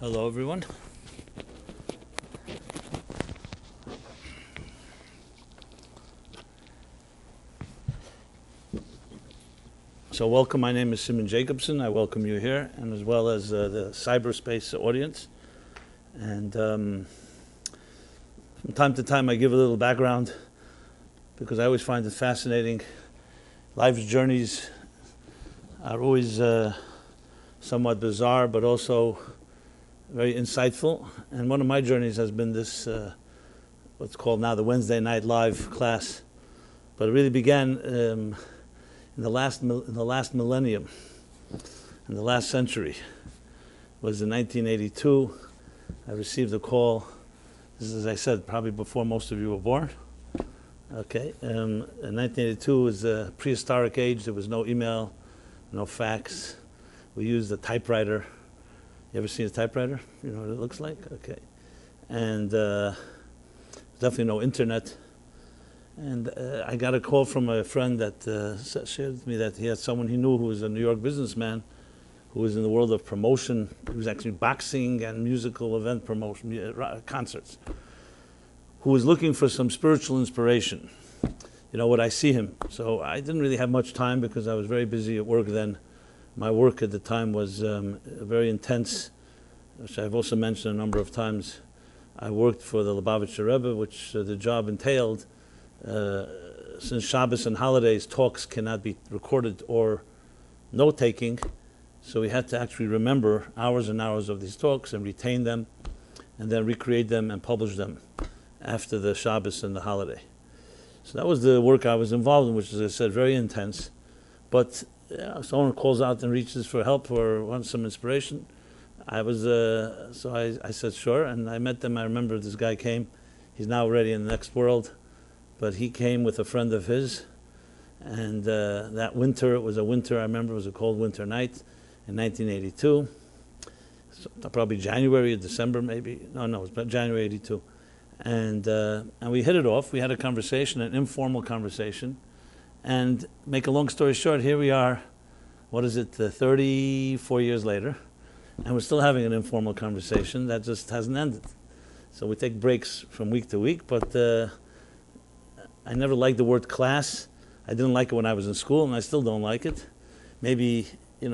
Hello everyone. So welcome, my name is Rabbi Jacobson. I welcome you here, and as well as the cyberspace audience. And from time to time I give a little background because I always find it fascinating. Life's journeys are always somewhat bizarre, but also very insightful. And one of my journeys has been this, what's called now the Wednesday Night Live class. But it really began in the last millennium, in the last century. It was in 1982. I received a call. This is, as I said, probably before most of you were born. Okay. In 1982 was a prehistoric age. There was no email, no fax. We used a typewriter. You ever seen a typewriter? You know what it looks like? Okay. And definitely no internet. And I got a call from a friend that shared with me that he had someone he knew who was a New York businessman who was in the world of promotion. He was actually boxing and musical event promotion, concerts, who was looking for some spiritual inspiration. You know, would I see him? So I didn't really have much time because I was very busy at work then. My work at the time was very intense, which I've also mentioned a number of times. I worked for the Lubavitcher Rebbe, which the job entailed, since Shabbos and holidays, talks cannot be recorded or note-taking, so we had to actually remember hours and hours of these talks and retain them, and then recreate them and publish them after the Shabbos and the holiday. So that was the work I was involved in, which, as I said, very intense. But someone calls out and reaches for help or wants some inspiration. I was so I said sure, and I met them. I remember this guy came. He's now already in the next world, but he came with a friend of his. And that winter, it was a winter. I remember it was a cold winter night in 1982. So probably January or December, maybe. No, it was about January '82. And we hit it off. We had a conversation, an informal conversation. And make a long story short, here we are, 34 years later, and we're still having an informal conversation that just hasn't ended. So we take breaks from week to week, but I never liked the word class. I didn't like it when I was in school, and I still don't like it. Maybe,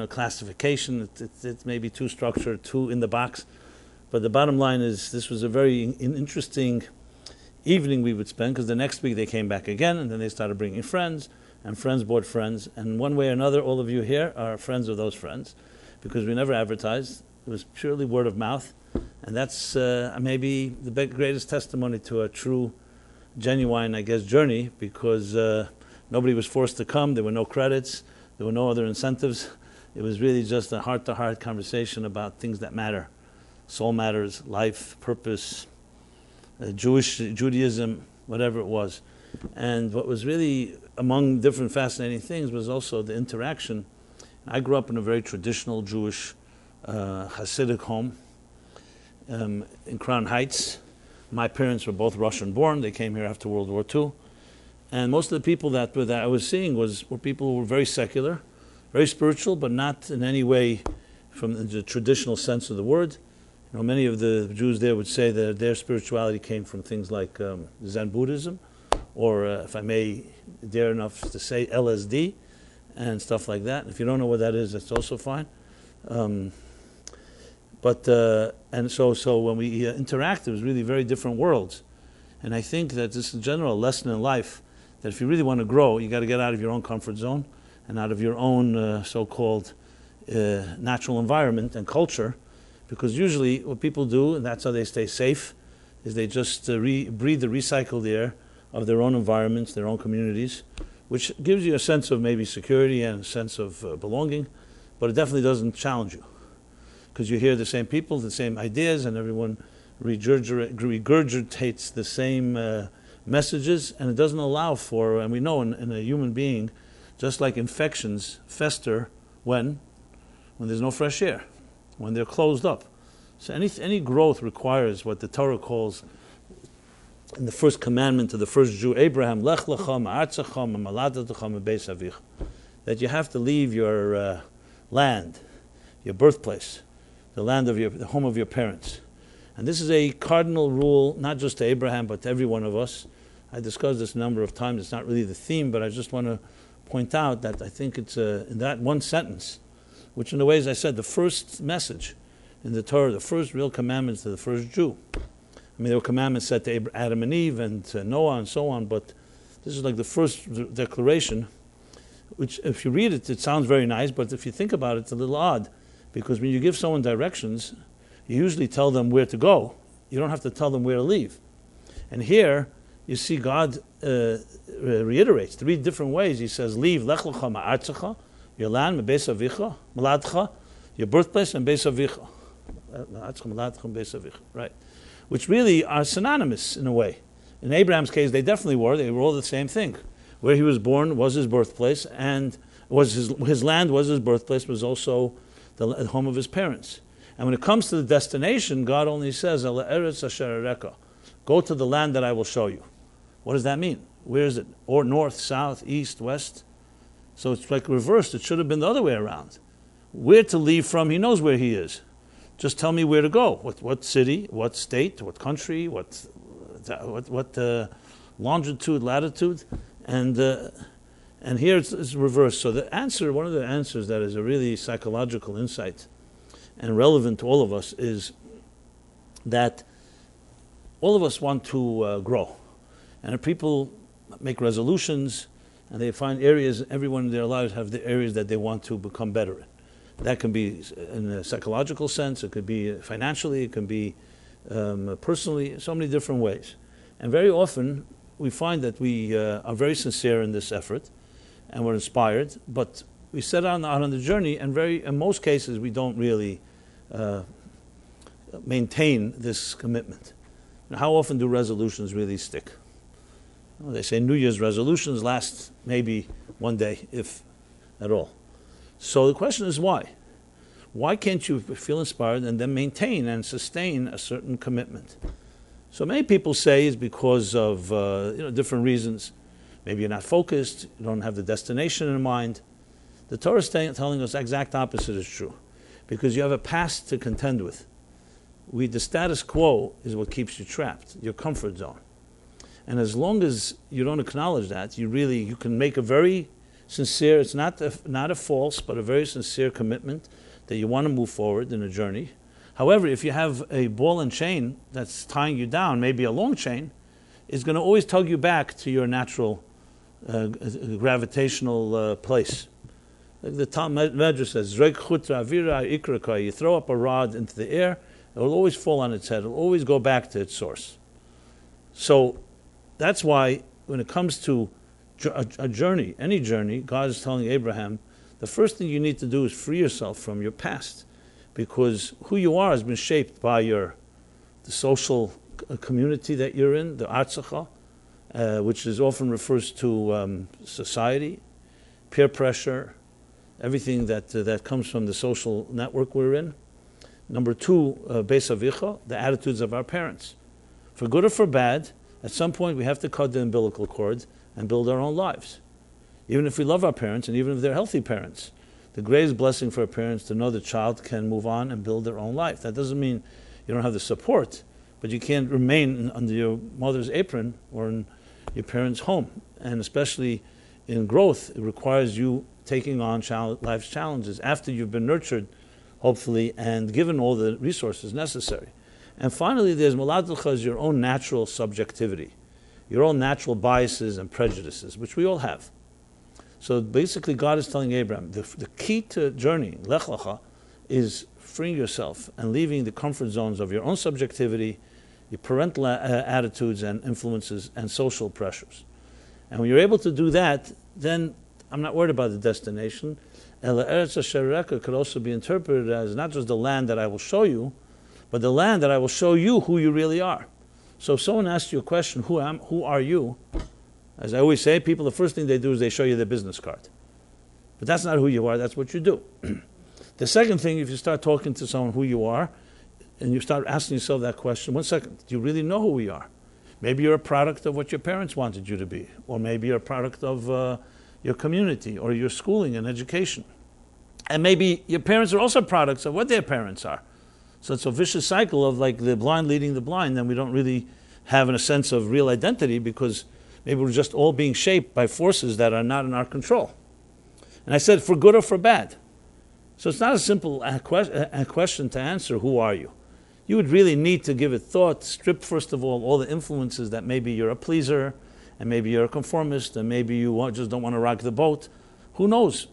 classification, it's maybe too structured, too in the box. But the bottom line is this was a very interesting evening we would spend, because the next week they came back again, and then they started bringing friends, and friends brought friends, and one way or another, all of you here are friends of those friends, because we never advertised. It was purely word of mouth, and that's maybe the greatest testimony to a true, genuine, journey, because nobody was forced to come. There were no credits. There were no other incentives. It was really just a heart-to-heart conversation about things that matter. Soul matters, life, purpose, Judaism, whatever it was. And what was really among different fascinating things was also the interaction. I grew up in a very traditional Jewish Hasidic home in Crown Heights. My parents were both Russian born. They came here after World War II. And most of the people that I was seeing were people who were very secular, very spiritual, but not in any way from the traditional sense of the word. Many of the Jews there would say that their spirituality came from things like Zen Buddhism, or if I may dare enough to say, LSD and stuff like that. If you don't know what that is, that's also fine. And so when we interact, it was really very different worlds. And I think that this is a general lesson in life, that if you really want to grow, you got to get out of your own comfort zone and out of your own so-called natural environment and culture. Because usually what people do, and that's how they stay safe, is they just breathe the recycled air of their own environments, their own communities, which gives you a sense of maybe security and a sense of belonging, but it definitely doesn't challenge you. Because you hear the same people, the same ideas, and everyone regurgitates the same messages, and it doesn't allow for, and we know in a human being, just like infections fester when there's no fresh air, when they're closed up. So any growth requires what the Torah calls, in the first commandment to the first Jew, Abraham, Lech lecha ma'artzecha ma'moladatecha mebeis avich, that you have to leave your land, your birthplace, the land of the home of your parents. And this is a cardinal rule, not just to Abraham, but to every one of us. I discussed this a number of times. It's not really the theme, but I just want to point out that I think it's in that one sentence, which in a way, as I said, the first message in the Torah, the first real commandments to the first Jew. I mean, there were commandments set to Adam and Eve and to Noah and so on, but this is like the first declaration, which if you read it, it sounds very nice, but if you think about it, it's a little odd, because when you give someone directions, you usually tell them where to go. You don't have to tell them where to leave. And here, you see God reiterates 3 different ways. He says, leave lech lecha ma'artzecha, your land, mebeis avicha, maladcha, your birthplace, and beis avicha. Right. Which really are synonymous in a way. In Abraham's case, they definitely were. They were all the same thing. Where he was born was his birthplace, and was his land was his birthplace, was also the home of his parents. And when it comes to the destination, God only says, Ele eretz asher areka, go to the land that I will show you. What does that mean? Where is it? Or north, south, east, west? So it's like reversed. It should have been the other way around. Where to leave from, he knows where he is. Just tell me where to go. What city, what state, what country, what longitude, latitude. And here it's reversed. So the answer, one of the answers that is a really psychological insight and relevant to all of us is that all of us want to grow. And if people make resolutions and they find areas, everyone in their lives have the areas that they want to become better in. That can be in a psychological sense, it could be financially, it can be personally, so many different ways. And very often we find that we are very sincere in this effort and we're inspired, but we set out on the journey and in most cases we don't really maintain this commitment. Now, how often do resolutions really stick? Well, they say New Year's resolutions last maybe one day, if at all. So the question is why? Why can't you feel inspired and then maintain and sustain a certain commitment? So many people say it's because of different reasons. Maybe you're not focused, you don't have the destination in mind. The Torah is telling us the exact opposite is true, because you have a past to contend with. The status quo is what keeps you trapped, your comfort zone. And as long as you don't acknowledge that, you can make a very sincere, it's not a false, but a very sincere commitment that you want to move forward in a journey. However, if you have a ball and chain that's tying you down, maybe a long chain, it's going to always tug you back to your natural gravitational place. Like the Talmud Medrash says, you throw up a rod into the air, it will always fall on its head, it will always go back to its source. So that's why when it comes to a journey, any journey, God is telling Abraham, the first thing you need to do is free yourself from your past, because who you are has been shaped by the social community that you're in, the artzacha, which is often refers to society, peer pressure, everything that comes from the social network we're in. Number 2, beis avicha, the attitudes of our parents. For good or for bad, at some point we have to cut the umbilical cord and build our own lives. Even if we love our parents, and even if they're healthy parents. The greatest blessing for a parent is to know the child can move on and build their own life. That doesn't mean you don't have the support, but you can't remain under your mother's apron or in your parents' home. And especially in growth, it requires you taking on life's challenges after you've been nurtured, hopefully, and given all the resources necessary. And finally, there's maladilcha, your own natural subjectivity, your own natural biases and prejudices, which we all have. So basically, God is telling Abraham, the key to journeying, lech lecha, is freeing yourself and leaving the comfort zones of your own subjectivity, your parental attitudes and influences, and social pressures. And when you're able to do that, then I'm not worried about the destination. Ele eretz asher areka could also be interpreted as not just the land that I will show you, but the land that I will show you who you really are. So if someone asks you a question, who are you? As I always say, people, the first thing they do is they show you their business card. But that's not who you are, that's what you do. The second thing, if you start talking to someone who you are, and you start asking yourself that question, 1 second, do you really know who we are? Maybe you're a product of what your parents wanted you to be, or maybe you're a product of your community, or your schooling and education. And maybe your parents are also products of what their parents are. So it's a vicious cycle of like the blind leading the blind, and we don't really have a sense of real identity because maybe we're just all being shaped by forces that are not in our control. And I said for good or for bad. So it's not a simple question to answer, who are you? You would really need to give it thought, strip first of all the influences that maybe you're a pleaser, and maybe you're a conformist, and maybe you just don't want to rock the boat. Who knows?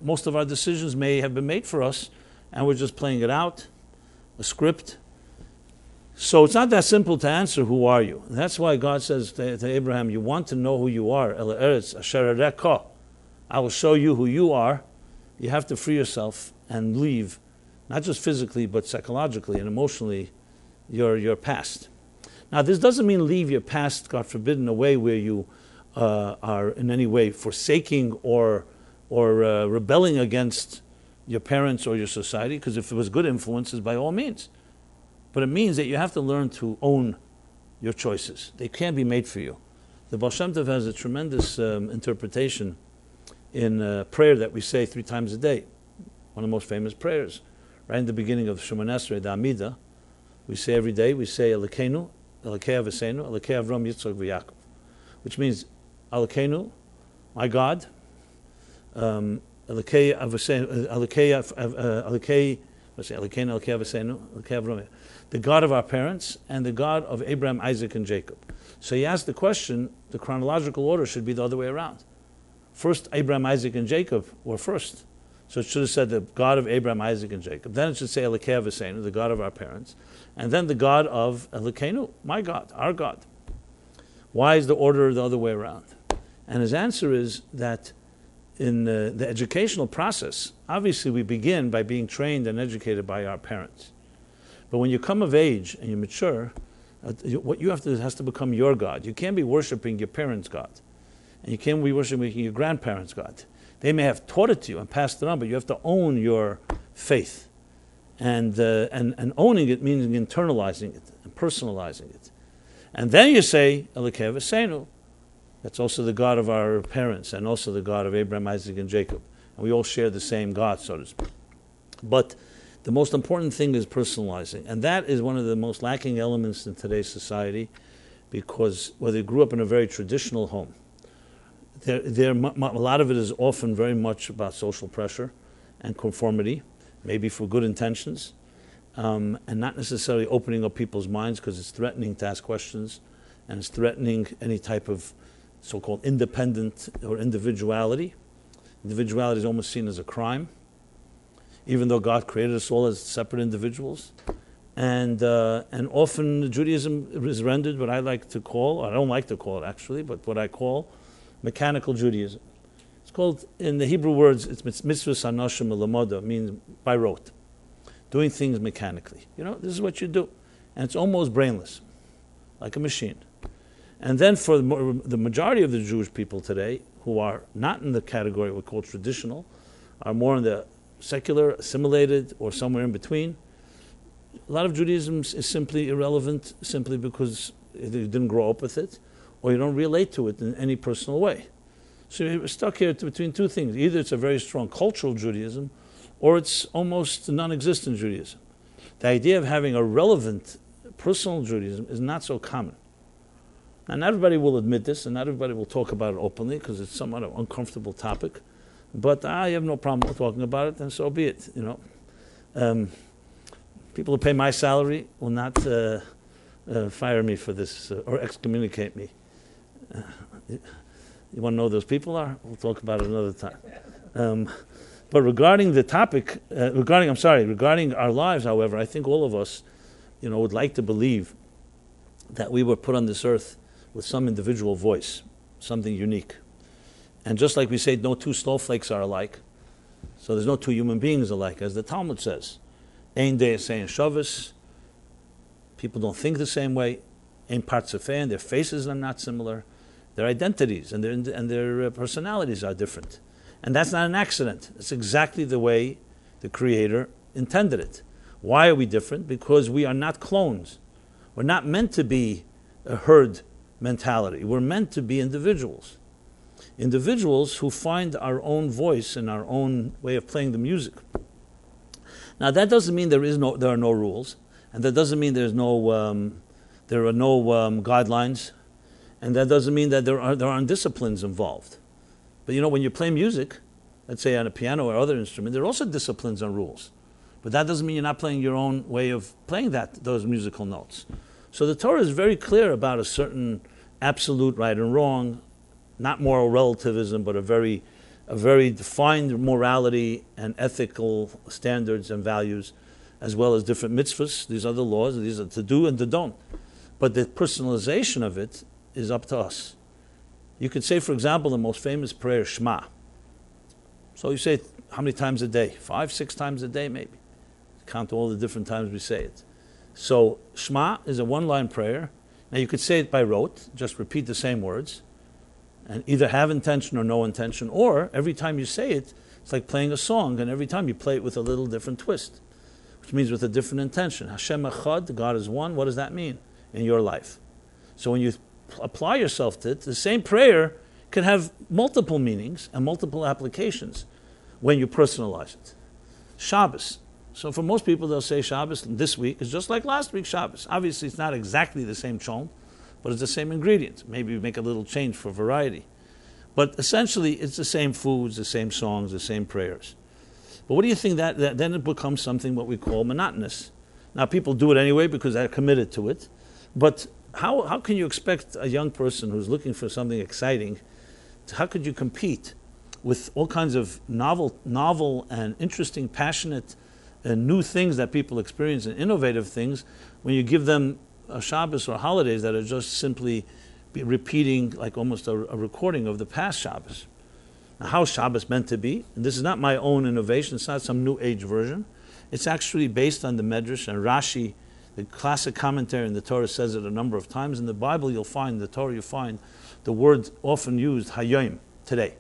Most of our decisions may have been made for us, and we're just playing it out, a script. So it's not that simple to answer, who are you? And that's why God says to Abraham, you want to know who you are. El Eretz Asher Areka. I will show you who you are. You have to free yourself and leave, not just physically, but psychologically and emotionally, your past. Now, this doesn't mean leave your past, God forbid, in a way where you are in any way forsaking or rebelling against your parents or your society, because if it was good influences, by all means. But it means that you have to learn to own your choices. They can't be made for you. The Baal Shem Tov has a tremendous interpretation in prayer that we say 3 times a day, one of the most famous prayers. Right in the beginning of Shemona Esrei, the Amida, we say every day, we say Elokeinu, Elokei Avosenu, Elokei Avram, Yitzchak, v'Yaakov, which means Elokeinu, my God, Elokei Avosenu, Elokei Avosenu, Elokei Avram, the God of our parents and the God of Abraham, Isaac, and Jacob. So he asked the question, the chronological order should be the other way around. First, Abraham, Isaac, and Jacob were first. So it should have said the God of Abraham, Isaac, and Jacob. Then it should say Elokei Avosenu, the God of our parents. And then the God of Elokeinu, my God, our God. Why is the order the other way around? And his answer is that in the educational process, obviously we begin by being trained and educated by our parents. But when you come of age and you mature, what you have to has to become your God. You can't be worshiping your parents' God. And you can't be worshiping your grandparents' God. They may have taught it to you and passed it on, but you have to own your faith. And owning it means internalizing it and personalizing it. And then you say, Elokei Avosenu. That's also the God of our parents and also the God of Abraham, Isaac, and Jacob. And we all share the same God, so to speak. But the most important thing is personalizing. And that is one of the most lacking elements in today's society, because whether you grew up in a very traditional home, a lot of it is often very much about social pressure and conformity, maybe for good intentions, and not necessarily opening up people's minds, because it's threatening to ask questions, and it's threatening any type of so-called independent or individuality. Individuality is almost seen as a crime, even though God created us all as separate individuals. And often Judaism is rendered what I like to call, or I don't like to call it actually, but what I call mechanical Judaism. It's called, in the Hebrew words, it's mitzvahs hanoshim elamoda, means by rote, doing things mechanically. You know, this is what you do. And it's almost brainless, like a machine. And then for the majority of the Jewish people today, who are not in the category we call traditional, are more in the secular, assimilated, or somewhere in between, a lot of Judaism is simply irrelevant, simply because you didn't grow up with it, or you don't relate to it in any personal way. So you're stuck here between two things. Either it's a very strong cultural Judaism, or it's almost non-existent Judaism. The idea of having a relevant personal Judaism is not so common. Now, not everybody will admit this, and not everybody will talk about it openly, because it's somewhat an uncomfortable topic. But I have no problem with talking about it, and so be it. You know, people who pay my salary will not fire me for this or excommunicate me. You want to know who those people are? We'll talk about it another time. But regarding the topic, regarding our lives, however, I think all of us, would like to believe that we were put on this earth with some individual voice, something unique. And just like we say, no two snowflakes are alike, so there's no two human beings alike, as the Talmud says. Ein de'asei shavis. People don't think the same way. Ein partzafei, and their faces are not similar. Their identities and their personalities are different. And that's not an accident. It's exactly the way the Creator intended it. Why are we different? Because we are not clones. We're not meant to be a herd mentality. We're meant to be individuals. Individuals who find our own voice and our own way of playing the music. Now that doesn't mean there are no rules, and that doesn't mean there are no guidelines, and that doesn't mean that there aren't disciplines involved. But when you play music, let's say on a piano or other instrument, there are also disciplines and rules. But that doesn't mean you're not playing your own way of playing those musical notes. So the Torah is very clear about a certain absolute right and wrong, not moral relativism, but a very defined morality and ethical standards and values, as well as different mitzvahs. These are the laws, these are to do and to don't. But the personalization of it is up to us. You could say, for example, the most famous prayer, Shema. So you say it how many times a day? 5, 6 times a day, maybe. Count all the different times we say it. So Shema is a one-line prayer. Now you could say it by rote, just repeat the same words, and either have intention or no intention, or every time you say it, it's like playing a song, and every time you play it with a little different twist, which means with a different intention. Hashem Echad, God is one. What does that mean in your life? So when you apply yourself to it, the same prayer can have multiple meanings and multiple applications when you personalize it. Shabbos. So for most people, they'll say Shabbos this week is just like last week's Shabbos. Obviously, it's not exactly the same chon, but it's the same ingredients. Maybe we make a little change for variety. But essentially, it's the same foods, the same songs, the same prayers. But what do you think that then it becomes something what we call monotonous? Now, people do it anyway because they're committed to it. But how can you expect a young person who's looking for something exciting, how could you compete with all kinds of novel and interesting, passionate and new things that people experience and innovative things when you give them a Shabbos or holidays that are just simply repeating like almost a recording of the past Shabbos? Now, how Shabbos meant to be, and this is not my own innovation, it's not some new age version. It's actually based on the Medrash, and Rashi, the classic commentary in the Torah, says it a number of times. In the Bible, in the Torah, you'll find the word often used, hayom, today.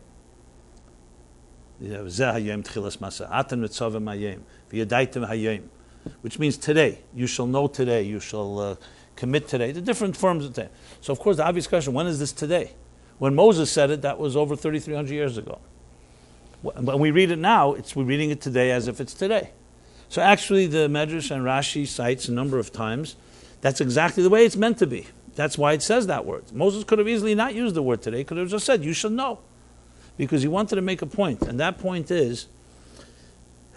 Which means today. You shall know today. You shall commit today. The different forms of today. So, of course, the obvious question, when is this today? When Moses said it, that was over 3,300 years ago. When we read it now, we're reading it today as if it's today. So actually, the Medrash and Rashi cites a number of times, that's exactly the way it's meant to be. That's why it says that word. Moses could have easily not used the word today, could have just said, you shall know. Because he wanted to make a point, and that point is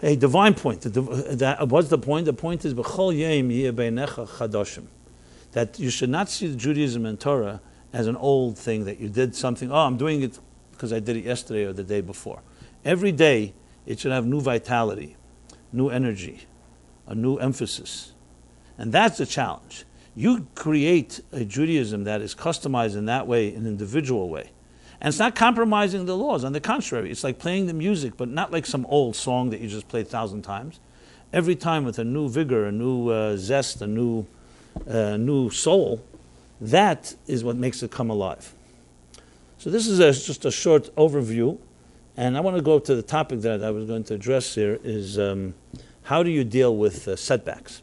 a divine point. What's the point? The point is B'chol yom yeh beinecha chadoshim. That you should not see Judaism and Torah as an old thing, that you did something, I'm doing it because I did it yesterday or the day before. Every day, it should have new vitality, new energy, a new emphasis. And that's the challenge. You create a Judaism that is customized in that way, an individual way. And it's not compromising the laws. On the contrary, it's like playing the music, but not like some old song that you just played 1,000 times. Every time with a new vigor, a new zest, a new soul. That is what makes it come alive. So this is just a short overview. And I want to go to the topic that I was going to address here is how do you deal with setbacks?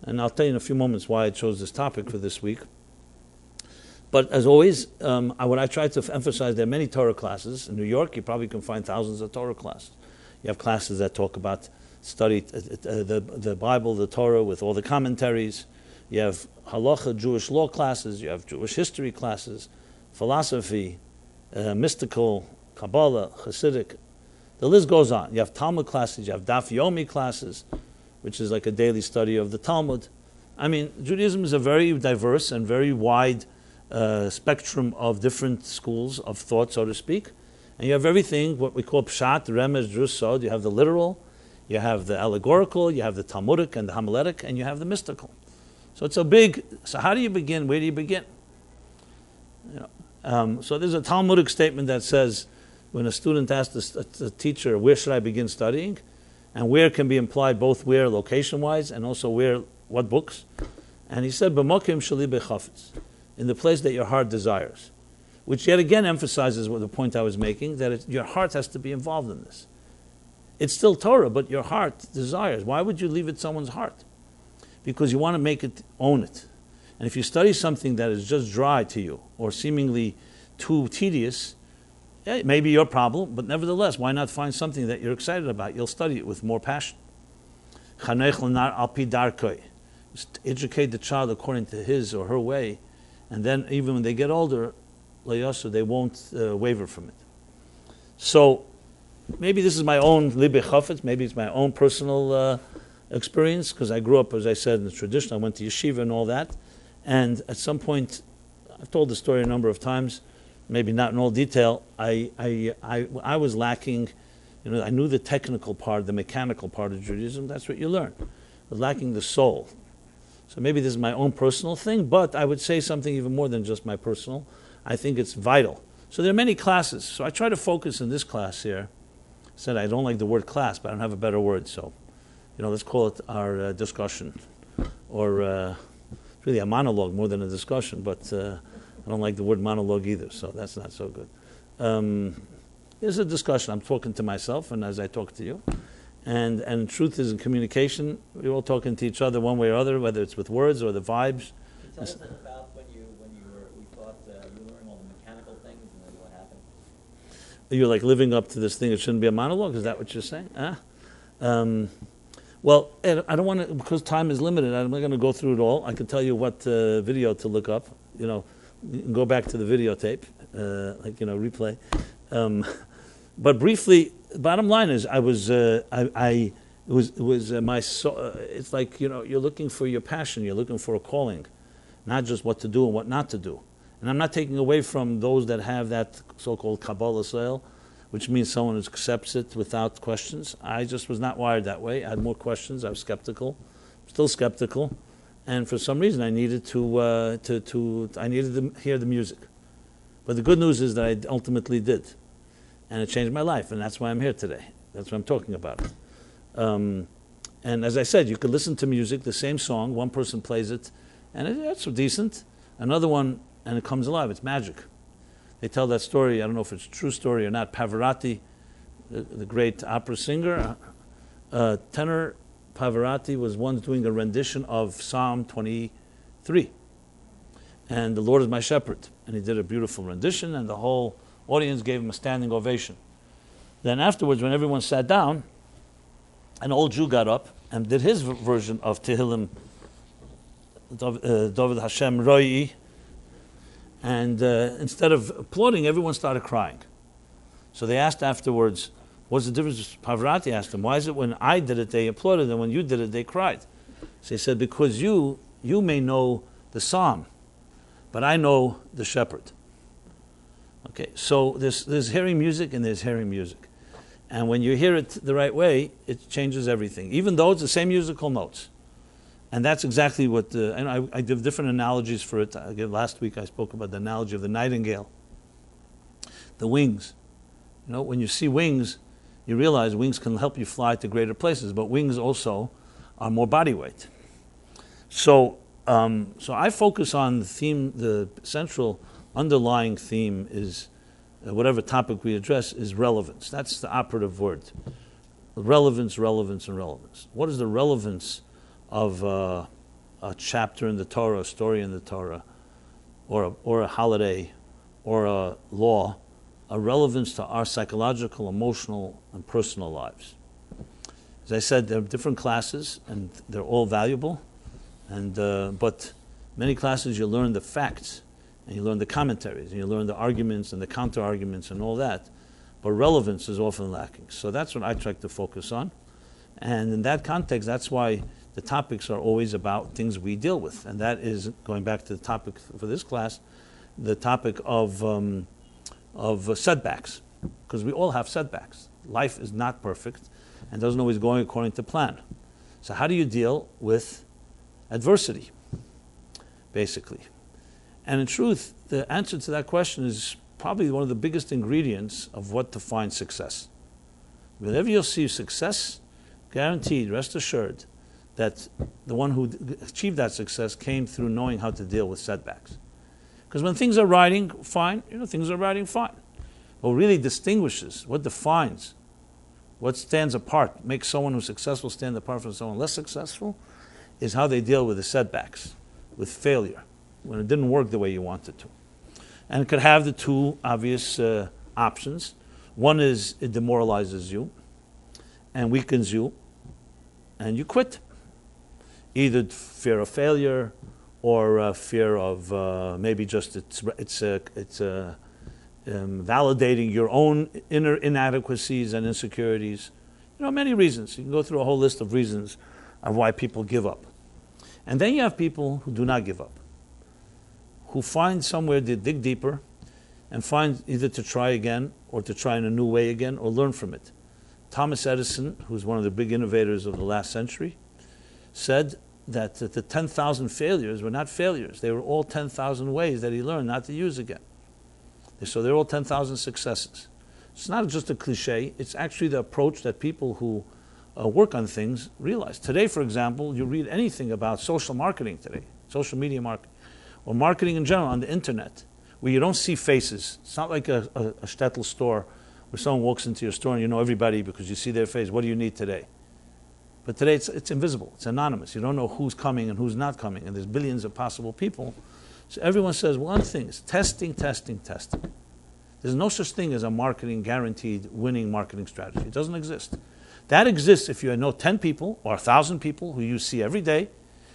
And I'll tell you in a few moments why I chose this topic for this week. But as always, what I try to emphasize, there are many Torah classes. In New York, you probably can find thousands of Torah classes. You have classes that talk about study the Bible, the Torah, with all the commentaries. You have halacha, Jewish law classes. You have Jewish history classes, philosophy, mystical, Kabbalah, Hasidic. The list goes on. You have Talmud classes. You have Daf Yomi classes, which is like a daily study of the Talmud. I mean, Judaism is a very diverse and very wide spectrum of different schools of thought, so to speak. And you have everything, what we call Pshat, Remez, Drus, Sod. You have the literal, you have the allegorical, you have the Talmudic and the homiletic, and you have the mystical. So it's a big, so how do you begin? Where do you begin? So there's a Talmudic statement that says, when a student asks the teacher, where should I begin studying? And where can be implied both where, location-wise, and also where, what books? And he said, B'mokim shali b'chafetz, in the place that your heart desires. Which yet again emphasizes what the point I was making, that your heart has to be involved in this. It's still Torah, but your heart desires. Why would you leave it someone's heart? Because you want to make it, own it. And if you study something that is just dry to you, or seemingly too tedious, it may be your problem, but nevertheless, why not find something that you're excited about? You'll study it with more passion. Chanech l'nar al pi darkoi. Educate the child according to his or her way, and then even when they get older, layasu, they won't waver from it. So maybe this is my own libe chafetz, maybe it's my own personal experience, because I grew up, as I said, in the tradition. I went to yeshiva and all that, and at some point, I've told the story a number of times, maybe not in all detail. I was lacking, I knew the technical part, the mechanical part of Judaism. That's what you learn, but lacking the soul. So maybe this is my own personal thing, but I would say something even more than just my personal. I think it's vital. So there are many classes. So I try to focus in this class here. I said I don't like the word class, but I don't have a better word. So, let's call it our discussion, or really a monologue more than a discussion. But I don't like the word monologue either, so that's not so good. It's a discussion. I'm talking to myself, and as I talk to you. And truth is in communication. We're all talking to each other one way or other, whether it's with words or the vibes. Tell us about when you thought you were learning all the mechanical things, and then what happened? You're like living up to this thing. It shouldn't be a monologue. Is that what you're saying? Well, I don't want to, because time is limited. I'm not going to go through it all. I can tell you what video to look up. You can go back to the videotape, replay. But briefly, the bottom line is, my soul. It's like, you're looking for your passion, you're looking for a calling, not just what to do and what not to do. And I'm not taking away from those that have that so-called Kabbalah soil, which means someone who accepts it without questions. I just was not wired that way. I had more questions. I was skeptical, still skeptical, and for some reason I needed I needed to hear the music. But the good news is that I ultimately did. And it changed my life, and that's why I'm here today. That's what I'm talking about. And as I said, you could listen to music, the same song, one person plays it, and it's decent. Another one, and it comes alive. It's magic. They tell that story, I don't know if it's a true story or not. Pavarotti, the great opera singer, tenor Pavarotti was once doing a rendition of Psalm 23. And the Lord is my shepherd. And he did a beautiful rendition, and the whole audience gave him a standing ovation. Then afterwards, when everyone sat down, an old Jew got up and did his version of Tehillim, David Hashem Roi, and instead of applauding, everyone started crying. So they asked afterwards, what's the difference? Pavarotti asked him, why is it when I did it they applauded, and when you did it they cried? So he said, because you may know the psalm, but I know the shepherd. Okay, so there's hearing music and there's hearing music. And when you hear it the right way, it changes everything, even though it's the same musical notes. And that's exactly what, and I give different analogies for it. Last week I spoke about the analogy of the nightingale, the wings. When you see wings, you realize wings can help you fly to greater places, but wings also are more body weight. So I focus on the theme, the central underlying theme is, whatever topic we address, is relevance. That's the operative word. Relevance, relevance, and relevance. What is the relevance of a chapter in the Torah, a story in the Torah, or a holiday, or a law, a relevance to our psychological, emotional, and personal lives? As I said, there are different classes, and they're all valuable, but many classes you learn the facts, and you learn the commentaries, and you learn the arguments and the counter-arguments and all that, but relevance is often lacking. So that's what I try to focus on. And in that context, that's why the topics are always about things we deal with. And that is, going back to the topic for this class, the topic of setbacks. Because we all have setbacks. Life is not perfect and doesn't always go according to plan. So how do you deal with adversity, basically? And in truth, the answer to that question is probably one of the biggest ingredients of what defines success. Whenever you'll see success, guaranteed, rest assured, that the one who achieved that success came through knowing how to deal with setbacks. Because when things are riding fine, things are riding fine. What really distinguishes, what defines, what stands apart, makes someone who's successful stand apart from someone less successful, is how they deal with the setbacks, with failure, when it didn't work the way you wanted to. And it could have the two obvious options. One is it demoralizes you and weakens you and you quit. Either fear of failure, or fear of maybe just it's validating your own inner inadequacies and insecurities. Many reasons. You can go through a whole list of reasons of why people give up. And then you have people who do not give up, who find somewhere to dig deeper and find either to try again or to try in a new way again or learn from it. Thomas Edison, who's one of the big innovators of the last century, said that the 10,000 failures were not failures. They were all 10,000 ways that he learned not to use again. So they're all 10,000 successes. It's not just a cliche. It's actually the approach that people who work on things realize. Today, for example, you read anything about social marketing today, social media marketing, or marketing in general on the internet, where you don't see faces. It's not like a shtetl store where someone walks into your store and you know everybody because you see their face. What do you need today? But today it's invisible. It's anonymous. You don't know who's coming and who's not coming, and there's billions of possible people. So everyone says one thing is testing, testing, testing. There's no such thing as a marketing guaranteed winning marketing strategy. It doesn't exist. That exists if you know 10 people or 1,000 people who you see every day.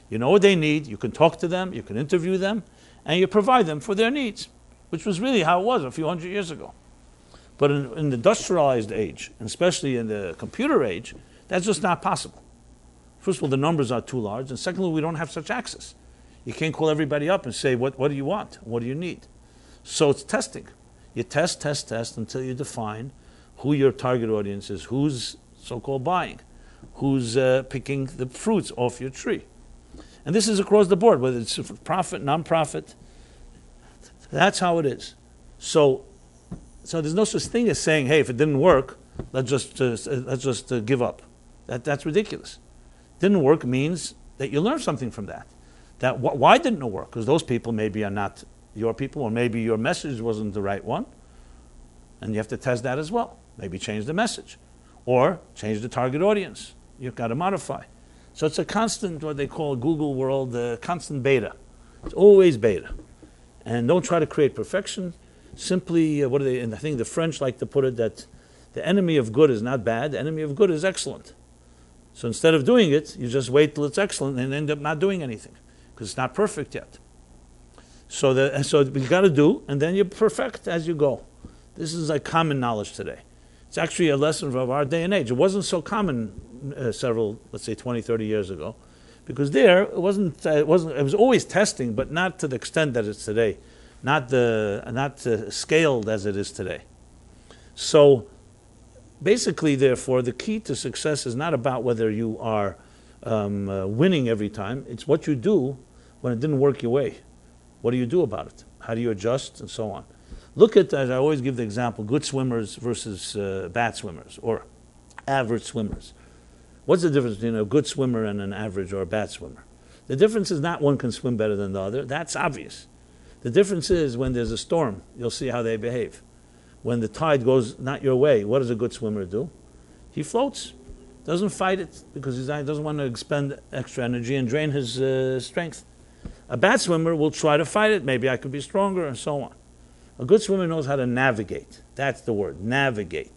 You know what they need. You can talk to them. You can interview them. And you provide them for their needs, which was really how it was a few hundred years ago. But in the industrialized age, and especially in the computer age, that's just not possible. First of all, the numbers are too large. And secondly, we don't have such access. You can't call everybody up and say, what do you want? What do you need? So it's testing. You test until you define who your target audience is, who's so-called buying, who's picking the fruits off your tree. And this is across the board, whether it's profit, non-profit. That's how it is. So there's no such thing as saying, hey, if it didn't work, let's just give up. That's ridiculous. Didn't work means that you learn something from that. Why didn't it work? Because those people maybe are not your people, or maybe your message wasn't the right one, and you have to test that as well. Maybe change the message, or change the target audience. You've got to modify. So it's a constant, what they call Google world, constant beta. It's always beta. And don't try to create perfection. Simply, and I think the French like to put it that the enemy of good is not bad, the enemy of good is excellent. So instead of doing it, you just wait till it's excellent and end up not doing anything, because it's not perfect yet. So you got to do, and then you perfect as you go. This is like common knowledge today. It's actually a lesson of our day and age. It wasn't so common let's say 20, 30 years ago, because it was always testing, but not to the extent that it's today, not scaled as it is today. So basically, therefore, the key to success is not about whether you are winning every time. It's what you do when it didn't work your way. What do you do about it? How do you adjust, and so on? Look at, as I always give the example, good swimmers versus bad swimmers, or average swimmers. What's the difference between a good swimmer and an average or a bad swimmer? The difference is not one can swim better than the other. That's obvious. The difference is when there's a storm, you'll see how they behave. When the tide goes not your way, what does a good swimmer do? He floats, doesn't fight it, because he doesn't want to expend extra energy and drain his strength. A bad swimmer will try to fight it. Maybe I could be stronger, and so on. A good swimmer knows how to navigate. That's the word, navigate.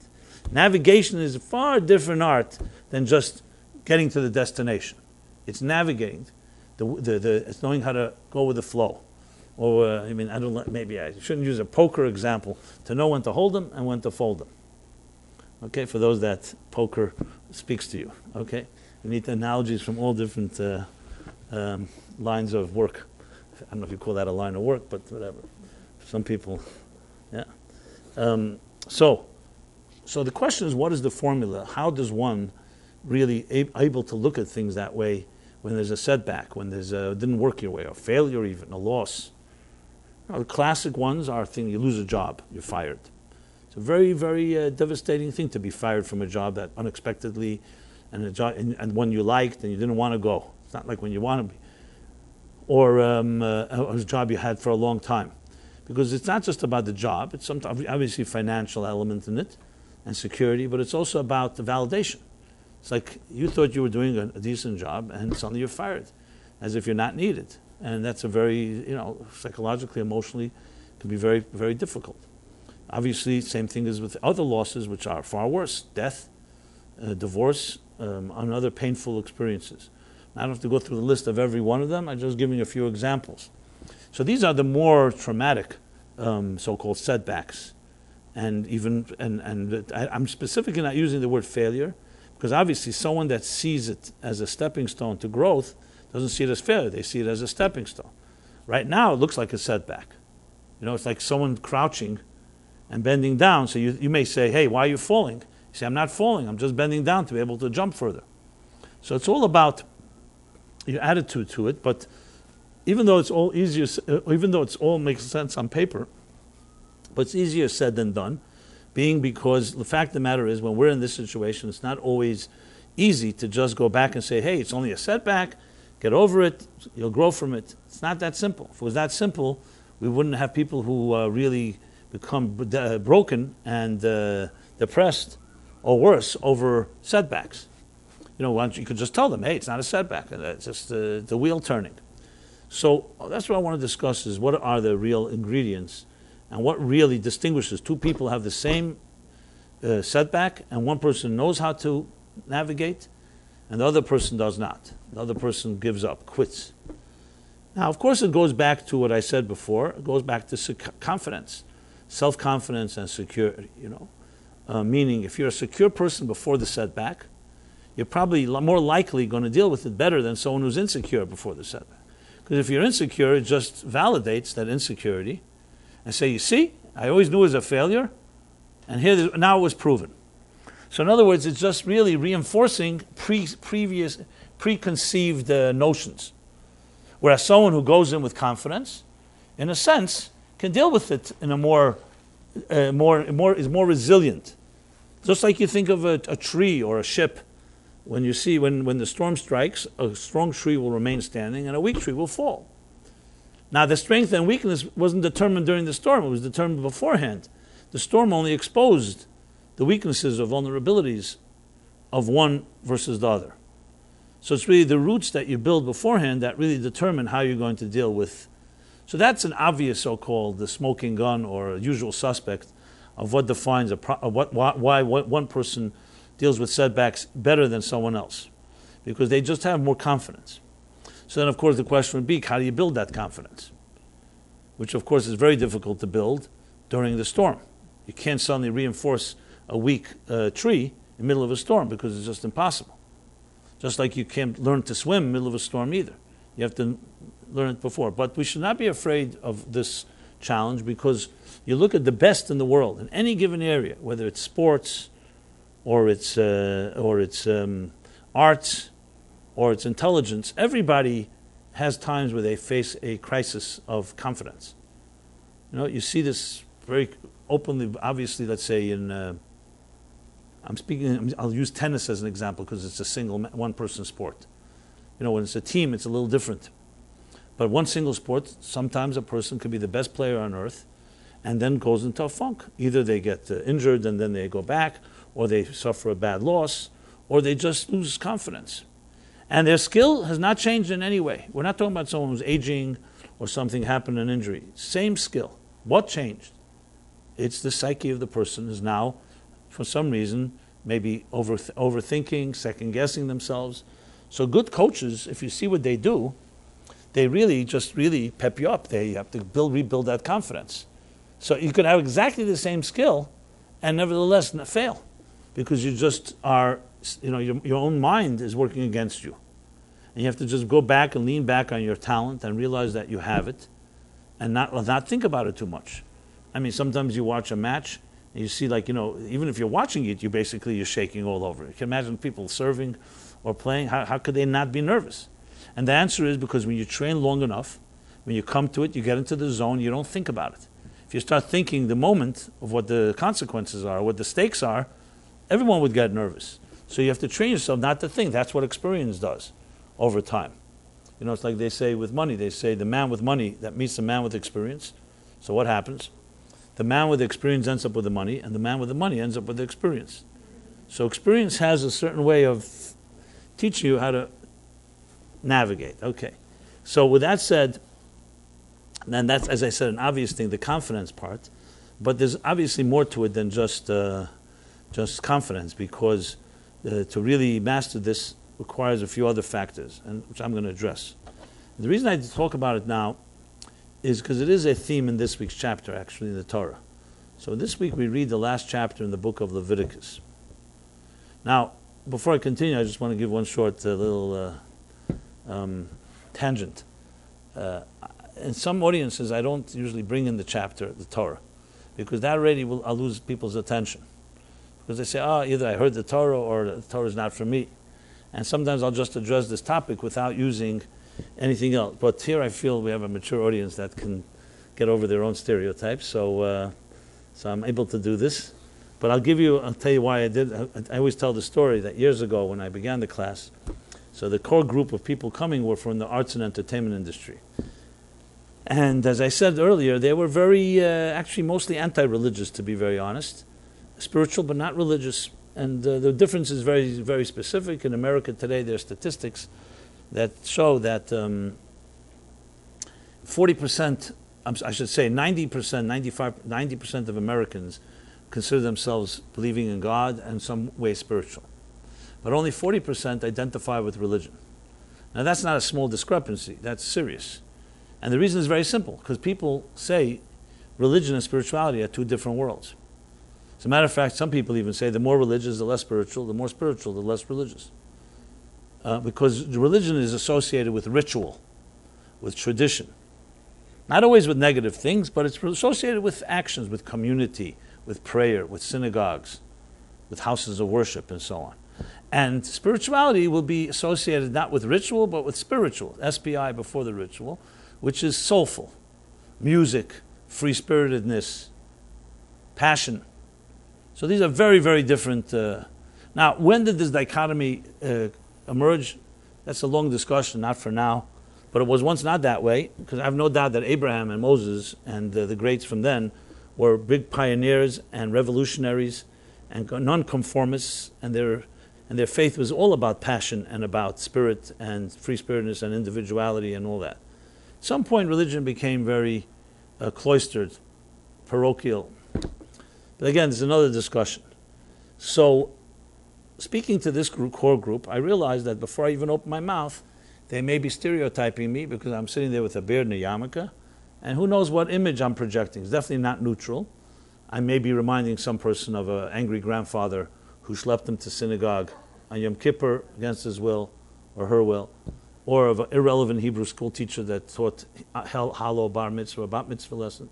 Navigation is a far different art than just getting to the destination. It's navigating. It's knowing how to go with the flow. Or, maybe I shouldn't use a poker example, to know when to hold them and when to fold them. Okay, for those that poker speaks to you. Okay, you need analogies from all different lines of work. I don't know if you call that a line of work, but whatever. Some people, yeah. So the question is, what is the formula? How does one really able to look at things that way when there's a setback, when there's didn't work your way, or failure even, a loss? The classic ones are things, you lose a job, you're fired. It's a very, very devastating thing to be fired from a job that unexpectedly, and one you liked and you didn't want to go. It's not like when you want to be. Or a job you had for a long time. Because it's not just about the job, it's obviously financial element in it, and security, but it's also about the validation. It's like you thought you were doing a decent job, and suddenly you're fired, as if you're not needed. And that's a very, psychologically, emotionally, can be very, very difficult. Obviously, same thing as with other losses, which are far worse: death, divorce, on other painful experiences. I don't have to go through the list of every one of them. I'm just giving a few examples. So these are the more traumatic so-called setbacks. And I'm specifically not using the word failure, because obviously someone that sees it as a stepping stone to growth doesn't see it as failure. They see it as a stepping stone. Right now, it looks like a setback. It's like someone crouching and bending down. So you may say, hey, why are you falling? You say, I'm not falling. I'm just bending down to be able to jump further. So it's all about your attitude to it. But even though it's all makes sense on paper, but it's easier said than done, because the fact of the matter is, when we're in this situation, it's not always easy to just go back and say, hey, it's only a setback, get over it, you'll grow from it. It's not that simple. If it was that simple, we wouldn't have people who really become broken and depressed or worse over setbacks. You could just tell them, hey, it's not a setback, it's just the wheel turning. So that's what I want to discuss, is what are the real ingredients and what really distinguishes two people have the same setback, and one person knows how to navigate and the other person does not. The other person gives up, quits. Now, of course, it goes back to what I said before. It goes back to confidence, self-confidence and security, meaning if you're a secure person before the setback, you're probably more likely going to deal with it better than someone who's insecure before the setback. Because if you're insecure, it just validates that insecurity and say, you see, I always knew it was a failure, and now it was proven. So in other words, it's just really reinforcing preconceived notions. Whereas someone who goes in with confidence, in a sense, can deal with it in a is more resilient. Just like you think of a tree or a ship, when the storm strikes, a strong tree will remain standing and a weak tree will fall. Now, the strength and weakness wasn't determined during the storm, it was determined beforehand. The storm only exposed the weaknesses or vulnerabilities of one versus the other. So it's really the roots that you build beforehand that really determine how you're going to deal with. So that's an obvious so-called the smoking gun or usual suspect of what defines why one person deals with setbacks better than someone else, because they just have more confidence. So then, of course, the question would be, how do you build that confidence? Which, of course, is very difficult to build during the storm. You can't suddenly reinforce a weak tree in the middle of a storm, because it's just impossible. Just like you can't learn to swim in the middle of a storm either. You have to learn it before. But we should not be afraid of this challenge, because you look at the best in the world in any given area, whether it's sports or it's arts or it's intelligence. Everybody has times where they face a crisis of confidence. You see this very openly, obviously, let's say I'll use tennis as an example because it's a single one-person sport. When it's a team, it's a little different. But one single sport, sometimes a person could be the best player on earth and then goes into a funk. Either they get injured and then they go back, or they suffer a bad loss, or they just lose confidence. And their skill has not changed in any way. We're not talking about someone who's aging or something happened, an injury. Same skill. What changed? It's the psyche of the person is now, for some reason, maybe overthinking, second-guessing themselves. So good coaches, if you see what they do, they really pep you up. They have to rebuild that confidence. So you could have exactly the same skill and nevertheless fail, because you just are, your own mind is working against you. And you have to just go back and lean back on your talent and realize that you have it and not think about it too much. I mean, sometimes you watch a match and you see, even if you're watching it, you're shaking all over. You can imagine people serving or playing. How could they not be nervous? And the answer is because when you train long enough, when you come to it, you get into the zone, you don't think about it. If you start thinking the moment of what the consequences are, what the stakes are, everyone would get nervous. So you have to train yourself not to think. That's what experience does over time. It's like they say with money. They say the man with money that meets the man with experience. So what happens? The man with experience ends up with the money, and the man with the money ends up with the experience. So experience has a certain way of teaching you how to navigate. Okay. So with that said, then that's, as I said, an obvious thing, the confidence part. But there's obviously more to it than just confidence, because to really master this requires a few other factors, and which I'm going to address. The reason I talk about it now is because it is a theme in this week's chapter, actually, in the Torah. So this week we read the last chapter in the book of Leviticus. Now, before I continue, I just want to give one short little tangent. In some audiences, I don't usually bring in the chapter, the Torah, because that already I'll lose people's attention. Because they say, either I heard the Torah or the Torah is not for me. And sometimes I'll just address this topic without using anything else. But here I feel we have a mature audience that can get over their own stereotypes. So I'm able to do this. But I'll tell you why I did. I always tell the story that years ago when I began the class, so the core group of people coming were from the arts and entertainment industry. And as I said earlier, they were actually mostly anti-religious, to be very honest. Spiritual, but not religious. And the difference is very, very specific. In America today, there are statistics that show that 40%, I should say 90%, 90% of Americans consider themselves believing in God and some way spiritual. But only 40% identify with religion. Now that's not a small discrepancy, that's serious. And the reason is very simple, because people say religion and spirituality are two different worlds. As a matter of fact, some people even say the more religious, the less spiritual, the more spiritual, the less religious. Because religion is associated with ritual, with tradition. Not always with negative things, but it's associated with actions, with community, with prayer, with synagogues, with houses of worship, and so on. And spirituality will be associated not with ritual, but with spiritual, SPI before the ritual, which is soulful, music, free-spiritedness, passion. So these are very, very different. Now, when did this dichotomy emerge? That's a long discussion, not for now. But it was once not that way, because I have no doubt that Abraham and Moses and the greats from then were big pioneers and revolutionaries and nonconformists, and their faith was all about passion and about spirit and free-spiritedness and individuality and all that. At some point, religion became very cloistered, parochial. But again, there's another discussion. So, speaking to this core group, I realized that before I even open my mouth, they may be stereotyping me because I'm sitting there with a beard and a yarmulke, and who knows what image I'm projecting. It's definitely not neutral. I may be reminding some person of an angry grandfather who schlepped him to synagogue on Yom Kippur against his will or her will, or of an irrelevant Hebrew school teacher that taught hollow bar mitzvah or bat mitzvah lesson,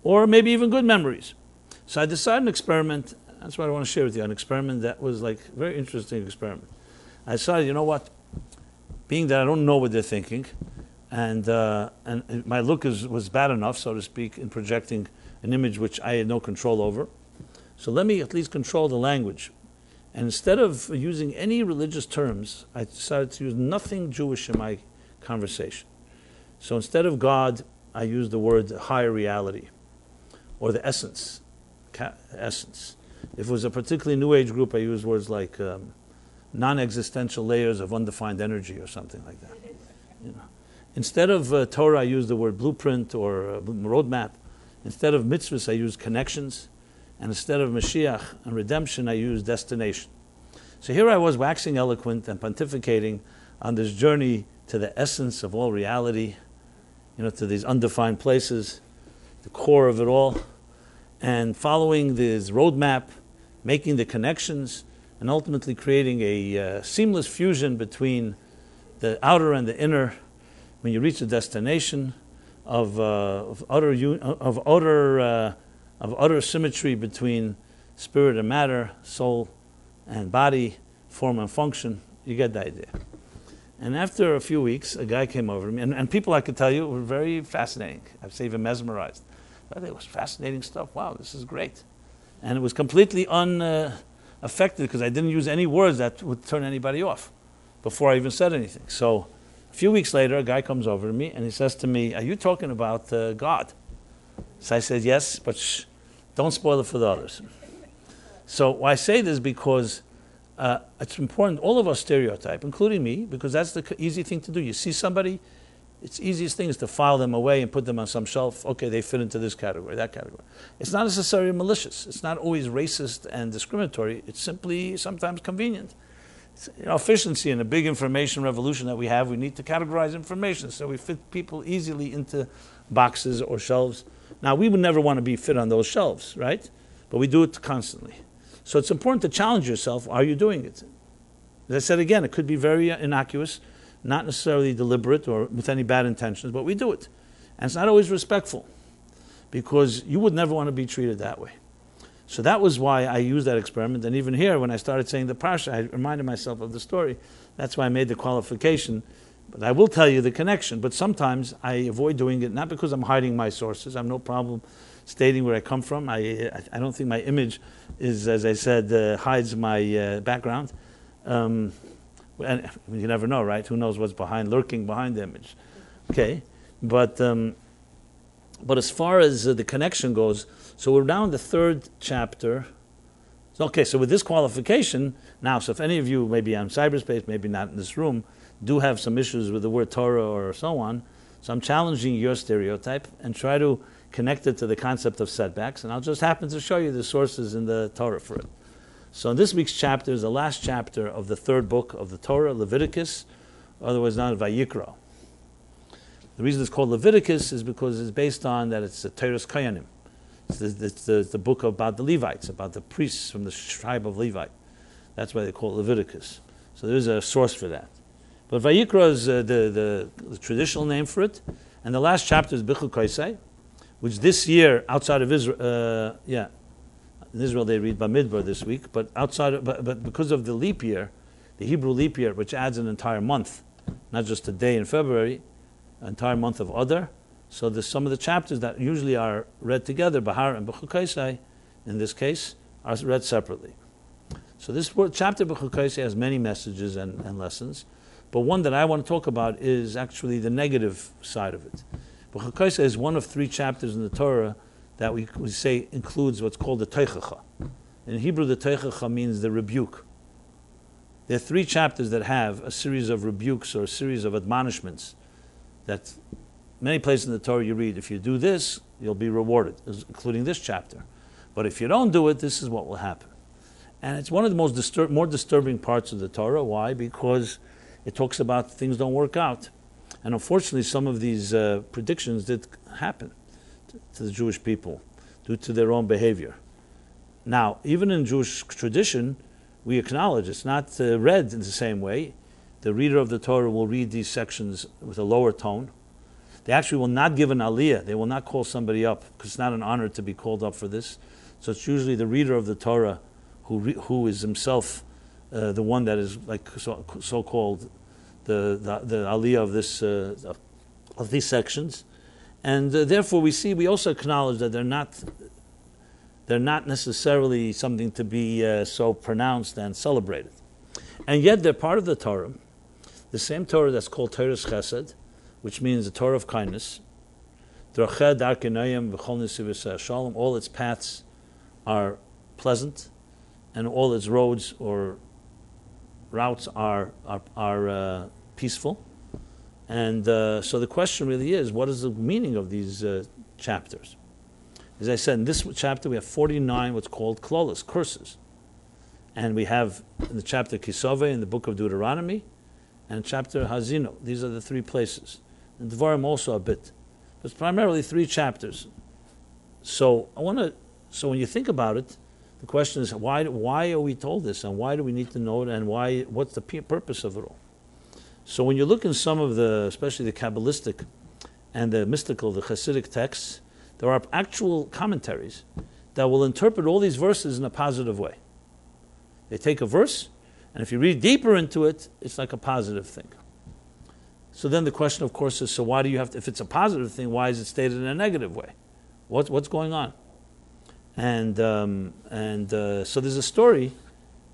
or maybe even good memories. So I decided an experiment. That's what I want to share with you, an experiment that was like a very interesting experiment. I decided, you know what, being that I don't know what they're thinking, and my look was bad enough, so to speak, in projecting an image which I had no control over. So let me at least control the language. And instead of using any religious terms, I decided to use nothing Jewish in my conversation. So instead of God, I used the word higher reality, or the essence. Essence. If it was a particularly New Age group, I used words like non-existential layers of undefined energy or something like that. You know. Instead of Torah, I used the word blueprint or roadmap. Instead of mitzvahs, I used connections. And instead of Mashiach and redemption, I used destination. So here I was waxing eloquent and pontificating on this journey to the essence of all reality, to these undefined places, the core of it all, and following this roadmap, making the connections, and ultimately creating a seamless fusion between the outer and the inner when you reach the destination of utter symmetry between spirit and matter, soul and body, form and function. You get the idea. And after a few weeks, a guy came over to me, and people, I could tell you, were very fascinating. I'd say even mesmerized. But it was fascinating stuff. Wow, this is great. And it was completely unaffected because I didn't use any words that would turn anybody off before I even said anything. So a few weeks later, a guy comes over to me and he says to me, "Are you talking about God?" So I said, "Yes, but don't spoil it for the others." So why I say this because it's important, all of us stereotype, including me, because that's the easy thing to do. You see somebody It's easiest thing is to file them away and put them on some shelf. Okay, they fit into this category, that category. It's not necessarily malicious. It's not always racist and discriminatory. It's simply sometimes convenient. It's, efficiency in a big information revolution that we have, we need to categorize information so we fit people easily into boxes or shelves. Now, we would never want to be fit on those shelves, right? But we do it constantly. So it's important to challenge yourself. Are you doing it? As I said again, it could be very innocuous, not necessarily deliberate or with any bad intentions, but we do it. And it's not always respectful, because you would never want to be treated that way. So that was why I used that experiment. And even here, when I started saying the parsha, I reminded myself of the story. That's why I made the qualification. But I will tell you the connection. But sometimes I avoid doing it, not because I'm hiding my sources. I have no problem stating where I come from. I don't think my image is, as I said, hides my background. And you never know, right? Who knows what's lurking behind the image? Okay, but as far as the connection goes, so we're now in the third chapter. Okay, so with this qualification now, so if any of you, maybe on cyberspace, maybe not in this room, do have some issues with the word Torah or so on, so I'm challenging your stereotype and try to connect it to the concept of setbacks, and I'll just happen to show you the sources in the Torah for it. So in this week's chapter is the last chapter of the third book of the Torah, Leviticus, otherwise known as Vayikra. The reason it's called Leviticus is because it's based on that it's the Torah's Koyanim. It's the book about the Levites, about the priests from the tribe of Levite. That's why they call it Leviticus. So there's a source for that. But Vayikra is the traditional name for it. And the last chapter is Bechukotai, which this year, outside of Israel, in Israel they read Bamidbar this week, but but because of the leap year, the Hebrew leap year, which adds an entire month, not just a day in February, an entire month of Adar. So there's some of the chapters that usually are read together, Bahar and Bechukotai, in this case, are read separately. So this chapter Bechukotai has many messages and lessons, but one that I want to talk about is actually the negative side of it. Bechukotai is one of three chapters in the Torah that we say includes what's called the Teichacha. In Hebrew, the Teichacha means the rebuke. There are three chapters that have a series of rebukes or a series of admonishments that many places in the Torah you read, if you do this, you'll be rewarded, including this chapter. But if you don't do it, this is what will happen. And it's one of the more disturbing parts of the Torah. Why? Because it talks about things don't work out. And unfortunately, some of these predictions did happen to the Jewish people due to their own behavior. Now, even in Jewish tradition, we acknowledge it's not read in the same way. The reader of the Torah will read these sections with a lower tone. They actually will not give an aliyah. They will not call somebody up, because it's not an honor to be called up for this. So it's usually the reader of the Torah who is himself the one that is like so-called the aliyah of this of these sections. And therefore we also acknowledge that they're not necessarily something to be so pronounced and celebrated. And yet they're part of the Torah, the same Torah that's called Torah's Chesed, which means the Torah of kindness. All its paths are pleasant, and all its roads or routes are peaceful. And so the question really is, what is the meaning of these chapters? As I said, in this chapter we have 49 what's called klolos, curses. And we have in the chapter Kisove in the book of Deuteronomy, and chapter Hazino. These are the three places. And Devarim also a bit. But it's primarily three chapters. So so when you think about it, the question is, why are we told this, and why do we need to know it, and what's the purpose of it all? So when you look in some of especially the Kabbalistic and the mystical, the Hasidic texts, there are actual commentaries that will interpret all these verses in a positive way. They take a verse, and if you read deeper into it, it's like a positive thing. So then the question, of course, is, so why do you have to, if it's a positive thing, why is it stated in a negative way? What's going on? And so there's a story.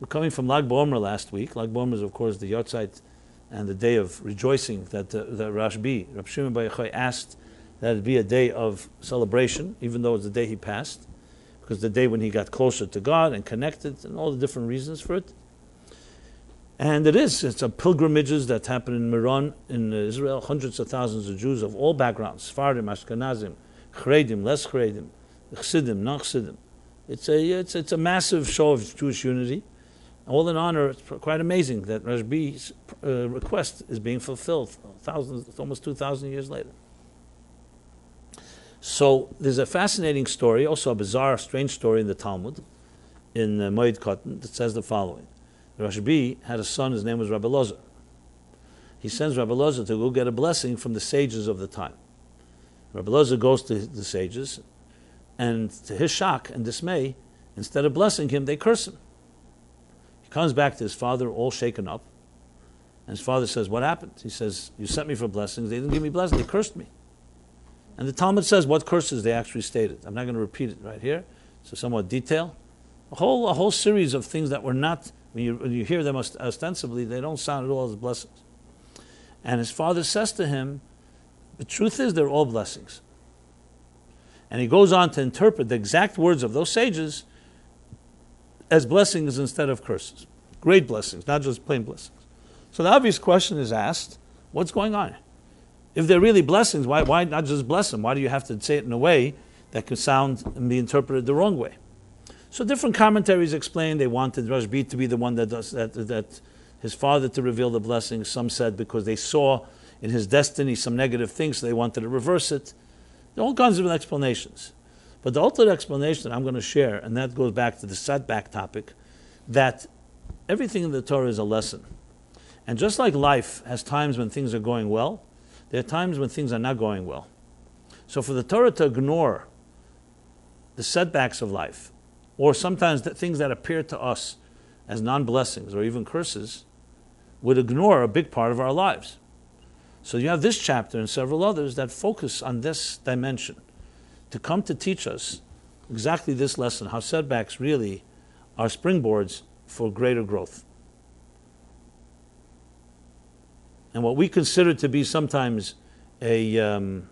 We're coming from Lag BaOmer last week. Lag BaOmer is, of course, the Yotzeit and the day of rejoicing that Rabbi Shimon Bar Yochai asked that it be a day of celebration, even though it's the day he passed, because the day when he got closer to God and connected, and all the different reasons for it. And it's a pilgrimages that happen in Meron, in Israel. Hundreds of thousands of Jews of all backgrounds, Sfardim, Ashkenazim, Charedim, less Charedim, Chassidim, non-Chassidim. It's a massive show of Jewish unity. All in honor, it's quite amazing that Rashbi's request is being fulfilled almost 2,000 years later. So there's a fascinating story, also a bizarre, strange story in the Talmud, in Moed Katan, that says the following. Rashbi had a son, his name was Rabbi Lozer. He sends Rabbi Lozer to go get a blessing from the sages of the time. Rabbi Lozer goes to the sages, and to his shock and dismay, instead of blessing him, they curse him. He comes back to his father all shaken up, and his father says, what happened? He says, you sent me for blessings, they didn't give me blessings, they cursed me. And the Talmud says what curses they actually stated. I'm not going to repeat it right here, so somewhat detail. A whole series of things that were not, when you hear them ostensibly, they don't sound at all as blessings. And his father says to him, the truth is they're all blessings. And he goes on to interpret the exact words of those sages as blessings instead of curses. Great blessings, not just plain blessings. So the obvious question is asked, what's going on? If they're really blessings, why not just bless them? Why do you have to say it in a way that could sound and be interpreted the wrong way? So different commentaries explain they wanted Rashbi to be the one that does that his father to reveal the blessings. Some said because they saw in his destiny some negative things, so they wanted to reverse it. There are all kinds of explanations. But the ultimate explanation that I'm going to share, and that goes back to the setback topic, that everything in the Torah is a lesson. And just like life has times when things are going well, there are times when things are not going well. So for the Torah to ignore the setbacks of life, or sometimes the things that appear to us as non-blessings or even curses, would ignore a big part of our lives. So you have this chapter and several others that focus on this dimension to come to teach us exactly this lesson, how setbacks really are springboards for greater growth. And what we consider to be sometimes a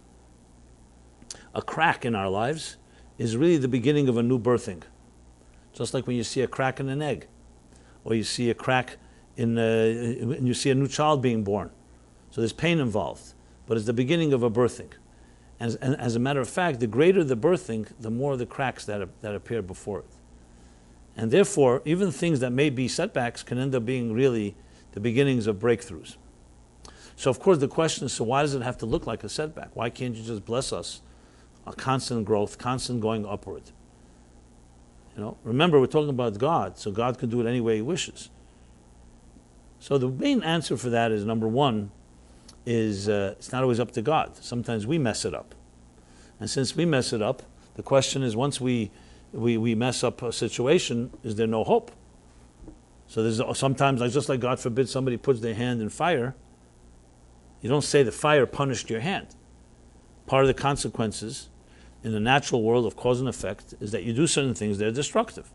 crack in our lives is really the beginning of a new birthing. Just like when you see a crack in an egg, or you see a crack when you see a new child being born. So there's pain involved, but it's the beginning of a birthing. And as a matter of fact, the greater the birthing, the more the cracks that appear before it. And therefore, even things that may be setbacks can end up being really the beginnings of breakthroughs. So of course the question is, so why does it have to look like a setback? Why can't you just bless us a constant growth, constant going upward? Remember, we're talking about God, so God can do it any way He wishes. So the main answer for that is, number one, is it's not always up to God. Sometimes we mess it up. And since we mess it up, the question is, once we mess up a situation, is there no hope? So there's sometimes, just like God forbid somebody puts their hand in fire, you don't say the fire punished your hand. Part of the consequences in the natural world of cause and effect is that you do certain things that are destructive.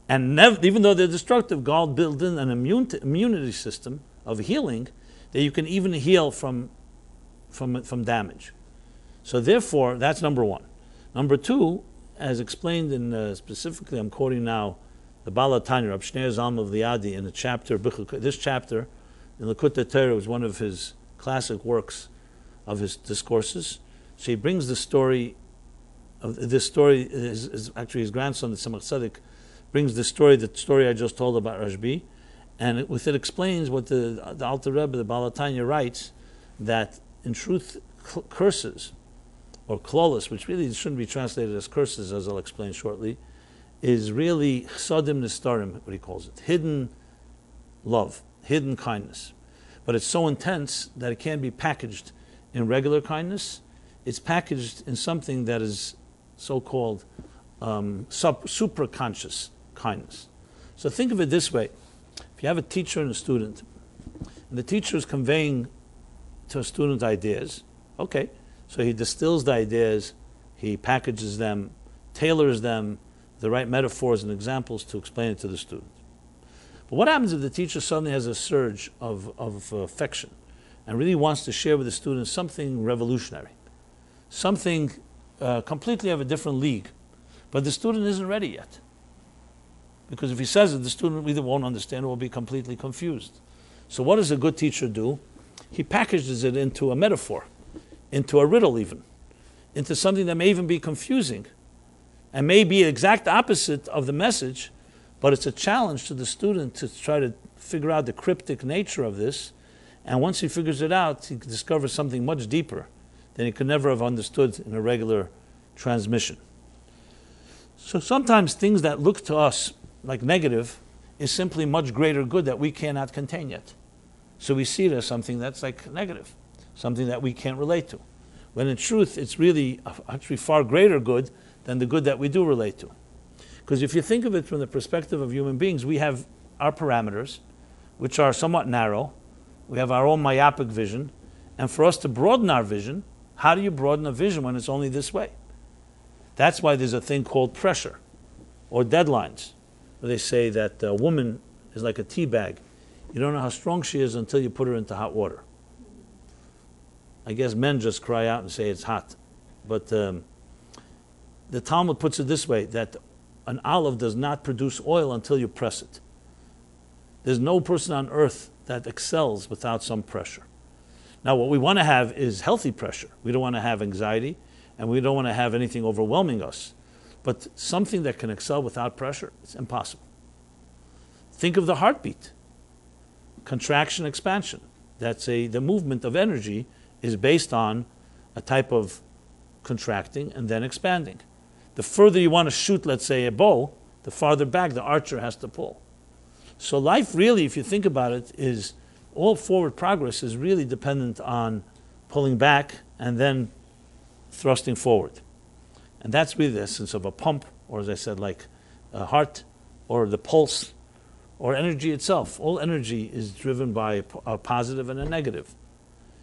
And even though they're destructive, God built in an immunity system of healing that you can even heal from damage. So therefore, that's number one. Number two, as explained in, specifically, I'm quoting now, the Baal HaTanya, Rab Shneur Zalman of Liadi, in the chapter, this chapter, in Bechukotai Torah, was one of his classic works of his discourses. So he brings the story of this story, actually his grandson, the Tzemach Tzedek, brings the story I just told about Rashbi, and with it explains what the Alter Rebbe, the Baal HaTanya, writes, that in truth curses, or klolos, which really shouldn't be translated as curses, as I'll explain shortly, is really chsadim nistarim, what he calls it, hidden love, hidden kindness. But it's so intense that it can't be packaged in regular kindness. It's packaged in something that is so-called supraconscious kindness. So think of it this way. If you have a teacher and a student, and the teacher is conveying to a student ideas, okay, so he distills the ideas, he packages them, tailors them, the right metaphors and examples to explain it to the student. But what happens if the teacher suddenly has a surge of affection and really wants to share with the student something revolutionary, something completely of a different league, but the student isn't ready yet? Because if he says it, the student either won't understand or will be completely confused. So what does a good teacher do? He packages it into a metaphor, into a riddle even, into something that may even be confusing and may be the exact opposite of the message, but it's a challenge to the student to try to figure out the cryptic nature of this. And once he figures it out, he discovers something much deeper than he could never have understood in a regular transmission. So sometimes things that look to us like negative is simply much greater good that we cannot contain yet. So we see it as something that's like negative, something that we can't relate to. When in truth, it's really actually far greater good than the good that we do relate to. Because if you think of it from the perspective of human beings, we have our parameters, which are somewhat narrow. We have our own myopic vision. And for us to broaden our vision, how do you broaden a vision when it's only this way? That's why there's a thing called pressure or deadlines, where they say that a woman is like a tea bag. You don't know how strong she is until you put her into hot water. I guess men just cry out and say it's hot. But the Talmud puts it this way, that an olive does not produce oil until you press it. There's no person on earth that excels without some pressure. Now, what we want to have is healthy pressure. We don't want to have anxiety, and we don't want to have anything overwhelming us. But something that can excel without pressure, it's impossible. Think of the heartbeat. Contraction, expansion. The movement of energy is based on a type of contracting and then expanding. The further you want to shoot, let's say, a bow, the farther back the archer has to pull. So life really, if you think about it, is all forward progress is really dependent on pulling back and then thrusting forward. And that's really the essence of a pump, or as I said, like a heart, or the pulse, or energy itself. All energy is driven by a positive and a negative.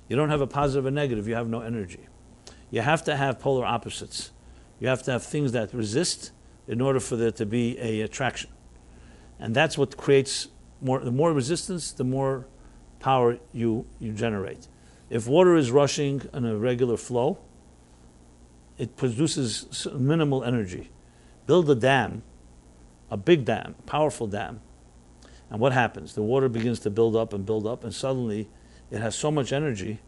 You don't have a positive and negative, you have no energy. You have to have polar opposites. You have to have things that resist in order for there to be a attraction. And that's what creates the more resistance, the more power you generate. If water is rushing in a regular flow, it produces minimal energy. Build a dam, a big dam, powerful dam, and what happens? The water begins to build up, and suddenly it has so much energy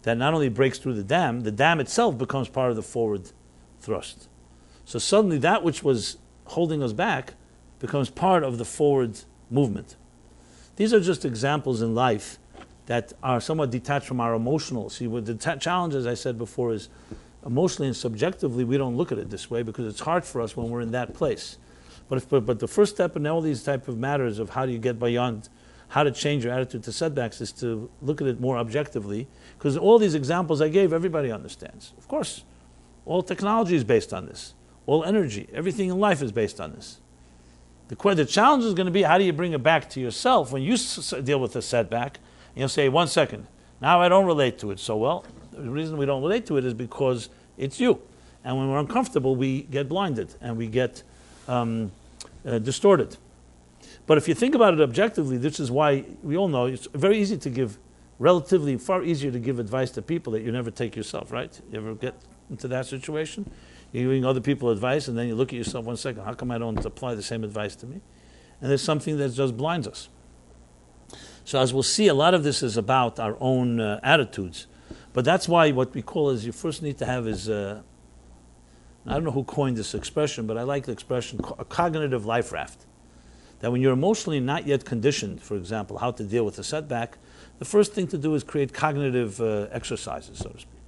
that not only breaks through the dam itself becomes part of the forward thrust. So suddenly that which was holding us back becomes part of the forward movement. These are just examples in life that are somewhat detached from our emotional. See, what the challenge, as I said before, is emotionally and subjectively we don't look at it this way because it's hard for us when we're in that place. But the first step in all these type of matters of how do you get beyond, how to change your attitude to setbacks is to look at it more objectively, because all these examples I gave, everybody understands. Of course, all technology is based on this. All energy, everything in life is based on this. The challenge is going to be how do you bring it back to yourself when you deal with a setback, and you'll say, 1 second, now I don't relate to it so well. The reason we don't relate to it is because it's you. And when we're uncomfortable, we get blinded and we get distorted. But if you think about it objectively, this is why we all know it's very easy to give, relatively far easier to give advice to people that you never take yourself, right? You ever get into that situation? You're giving other people advice and then you look at yourself, 1 second, how come I don't apply the same advice to me? And there's something that just blinds us. So as we'll see, a lot of this is about our own attitudes. But that's why what we call is you first need to have is, I don't know who coined this expression, but I like the expression, a cognitive life raft. That when you're emotionally not yet conditioned, for example, how to deal with a setback, the first thing to do is create cognitive exercises, so to speak.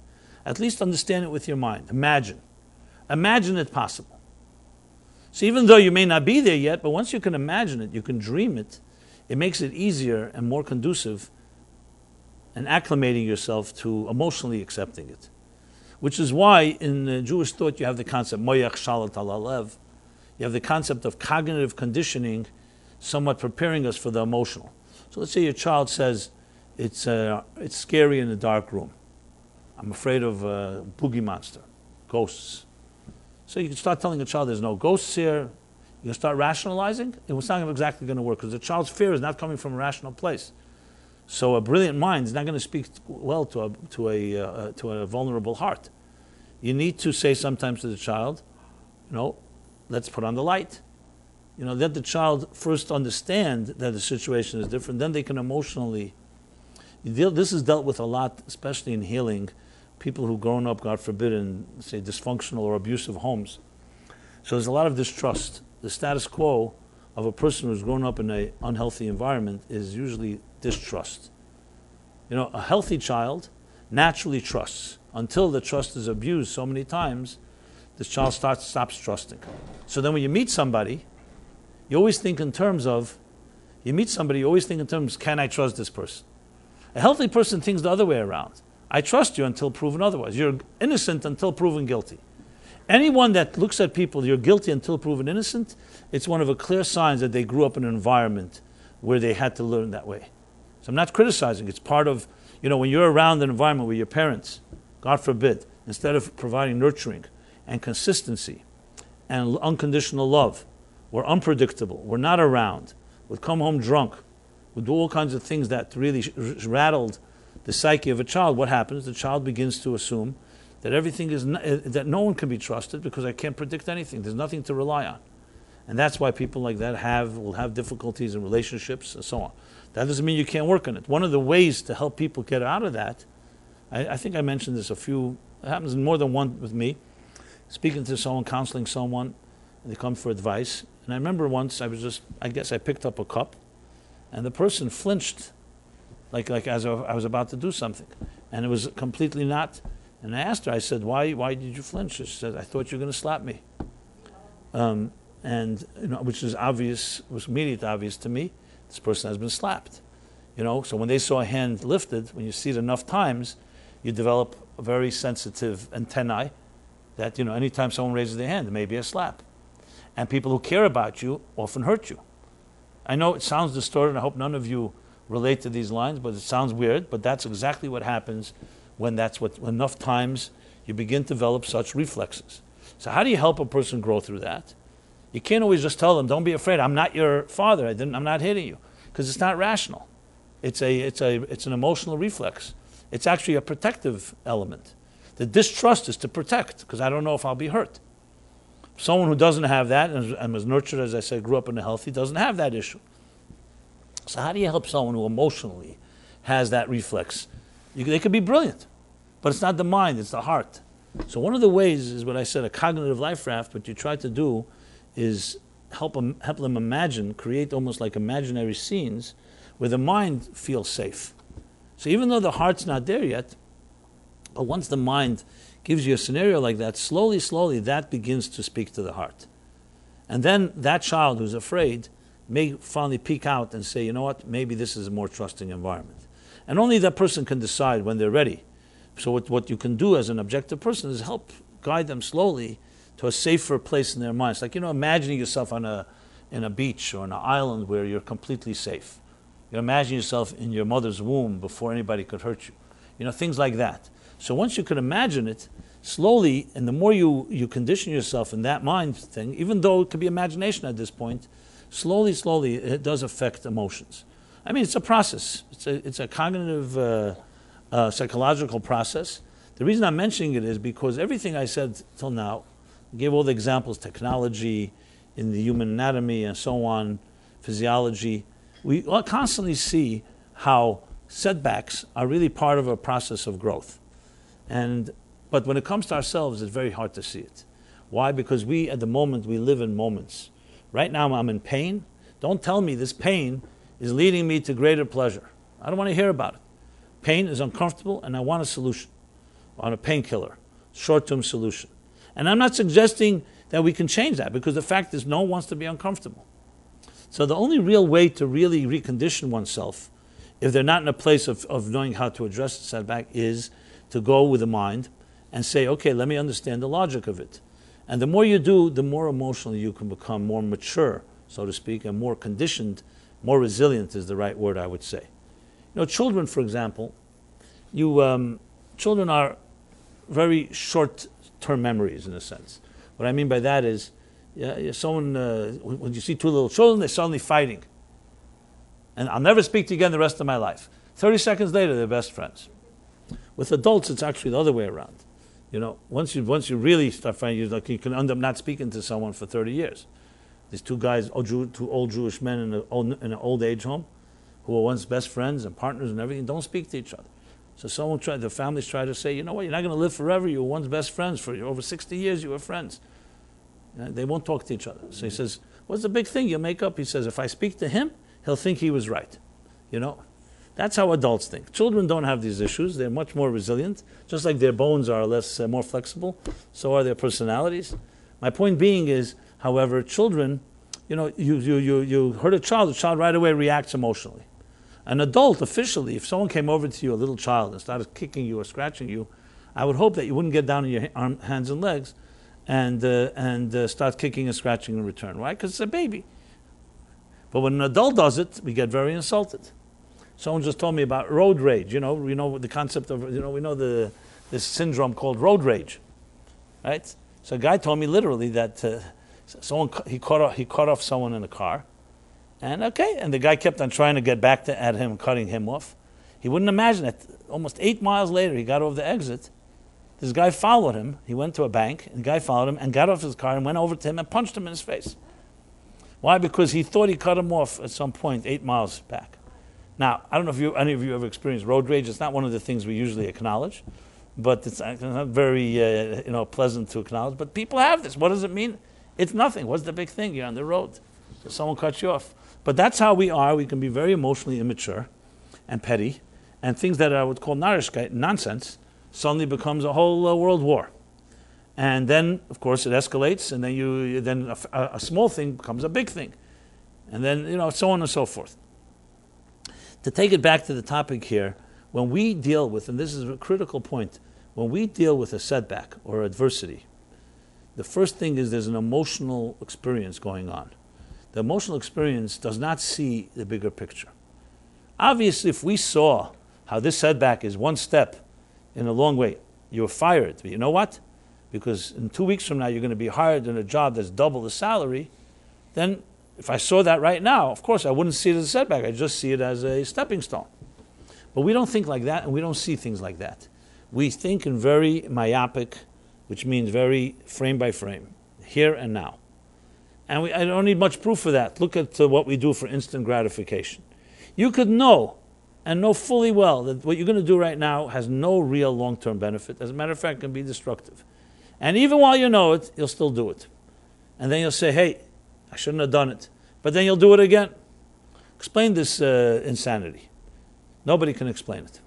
At least understand it with your mind. Imagine it possible. So even though you may not be there yet, but once you can imagine it, you can dream it, it makes it easier and more conducive and acclimating yourself to emotionally accepting it. Which is why in Jewish thought you have the concept, moyach shalat ala lev. You have the concept of cognitive conditioning, somewhat preparing us for the emotional. So let's say your child says, it's scary in a dark room. I'm afraid of a boogie monster, ghosts. So you can start telling a child there's no ghosts here. You can start rationalizing. It's not exactly going to work because the child's fear is not coming from a rational place. So a brilliant mind is not going to speak well to a vulnerable heart. You need to say sometimes to the child, let's put on the light. let the child first understand that the situation is different, then they can emotionally this is dealt with a lot, especially in healing people who've grown up, God forbid, in, say, dysfunctional or abusive homes. So there's a lot of distrust. The status quo of a person who's grown up in an unhealthy environment is usually distrust. A healthy child naturally trusts. Until the trust is abused so many times, this child stops trusting. So then when you meet somebody, you always think in terms of, can I trust this person? A healthy person thinks the other way around. I trust you until proven otherwise. You're innocent until proven guilty. Anyone that looks at people, you're guilty until proven innocent, it's one of the clear signs that they grew up in an environment where they had to learn that way. So I'm not criticizing. It's part of, when you're around an environment where your parents, God forbid, instead of providing nurturing and consistency and unconditional love, were unpredictable, were not around, would come home drunk, would do all kinds of things that really rattled the psyche of a child, what happens? The child begins to assume that everything is that no one can be trusted because I can't predict anything. There's nothing to rely on, and that's why people like that will have difficulties in relationships and so on. That doesn't mean you can't work on it. One of the ways to help people get out of that, I think I mentioned this it happens more than one with me, speaking to someone, counseling someone, and they come for advice. And I remember once I guess I picked up a cup, and the person flinched, like as I was about to do something, and it was completely not. And I asked her, I said, why did you flinch? She said, I thought you were going to slap me. Which is obvious, was immediately obvious to me. This person has been slapped. So when they saw a hand lifted, when you see it enough times, you develop a very sensitive antennae that, anytime someone raises their hand, it may be a slap. And people who care about you often hurt you. I know it sounds distorted. I hope none of you relate to these lines, but it sounds weird. But that's exactly what happens when enough times you begin to develop such reflexes. So how do you help a person grow through that? You can't always just tell them, don't be afraid, I'm not your father, I'm not hitting you. Because it's not rational. It's an emotional reflex. It's actually a protective element. The distrust is to protect, because I don't know if I'll be hurt. Someone who doesn't have that, and was nurtured, as I said, grew up in a healthy, doesn't have that issue. So how do you help someone who emotionally has that reflex? They could be brilliant, but it's not the mind, it's the heart. So one of the ways is what I said, a cognitive life raft. What you try to do is help them imagine, create almost like imaginary scenes where the mind feels safe. So even though the heart's not there yet, but once the mind gives you a scenario like that, slowly that begins to speak to the heart. And then that child who's afraid may finally peek out and say, you know what, maybe this is a more trusting environment. And only that person can decide when they're ready. So what you can do as an objective person is help guide them slowly to a safer place in their minds. Like, imagining yourself in a beach or on an island where you're completely safe. You imagine yourself in your mother's womb before anybody could hurt you. Things like that. So once you can imagine it, slowly, and the more you condition yourself in that mind thing, even though it could be imagination at this point, slowly, it does affect emotions. I mean, it's a process. It's a cognitive, psychological process. The reason I'm mentioning it is because everything I said till now, I gave all the examples, technology, in the human anatomy and so on, physiology. We constantly see how setbacks are really part of a process of growth. But when it comes to ourselves, it's very hard to see it. Why? Because at the moment, we live in moments. Right now, I'm in pain. Don't tell me this pain is leading me to greater pleasure. I don't want to hear about it. Pain is uncomfortable, and I want a solution. I want a painkiller, short-term solution. And I'm not suggesting that we can change that, because the fact is no one wants to be uncomfortable. So the only real way to really recondition oneself, if they're not in a place of knowing how to address the setback, is to go with the mind and say, okay, let me understand the logic of it. And the more you do, the more emotional you can become, more mature, so to speak, and more conditioned, more resilient is the right word, I would say. Children, for example, children are very short-term memories, in a sense. What I mean by that is, when you see two little children, they're suddenly fighting. And I'll never speak to you again the rest of my life. 30 seconds later, they're best friends. With adults, it's actually the other way around. Once you really start fighting, you can end up not speaking to someone for 30 years. These two guys, two old Jewish men in an old age home, who were once best friends and partners and everything, don't speak to each other. So the families try to say, you know what, you're not going to live forever. You were once best friends for over 60 years. You were friends. They won't talk to each other. So he says, what's the big thing you make up? He says, if I speak to him, he'll think he was right. That's how adults think. Children don't have these issues. They're much more resilient. Just like their bones are more flexible, so are their personalities. My point being is, however, children, you hurt a child, the child right away reacts emotionally. An adult, officially, if someone came over to you, a little child, and started kicking you or scratching you, I would hope that you wouldn't get down on your hands and legs and start kicking and scratching in return. Why? Because it's a baby. But when an adult does it, we get very insulted. Someone just told me about road rage. You know the concept of, we know this syndrome called road rage, right? So a guy told me literally that he cut off someone in a car, and the guy kept on trying to get back at him, cutting him off. He wouldn't imagine it. Almost 8 miles later, he got over the exit. This guy followed him. He went to a bank, and the guy followed him and got off his car and went over to him and punched him in his face. Why? Because he thought he cut him off at some point 8 miles back. Now, I don't know if any of you ever experienced road rage. It's not one of the things we usually acknowledge, but it's not very pleasant to acknowledge. But people have this. What does it mean? It's nothing. What's the big thing? You're on the road. So someone cuts you off. But that's how we are. We can be very emotionally immature and petty, and things that I would call nonsense suddenly becomes a whole world war. And then, of course, it escalates, and then a small thing becomes a big thing. And then, so on and so forth. To take it back to the topic here, when we deal with, and this is a critical point, when we deal with a setback or adversity, the first thing is there's an emotional experience going on. The emotional experience does not see the bigger picture. Obviously, if we saw how this setback is one step in a long way, you're fired. But you know what? Because in 2 weeks from now, you're going to be hired in a job that's double the salary, then if I saw that right now, of course, I wouldn't see it as a setback. I just see it as a stepping stone. But we don't think like that, and we don't see things like that. We think in very myopic, which means very frame by frame, here and now. And I don't need much proof for that. Look at what we do for instant gratification. You could know fully well that what you're going to do right now has no real long-term benefit. As a matter of fact, it can be destructive. And even while you know it, you'll still do it. And then you'll say, hey, I shouldn't have done it. But then you'll do it again. Explain this insanity. Nobody can explain it.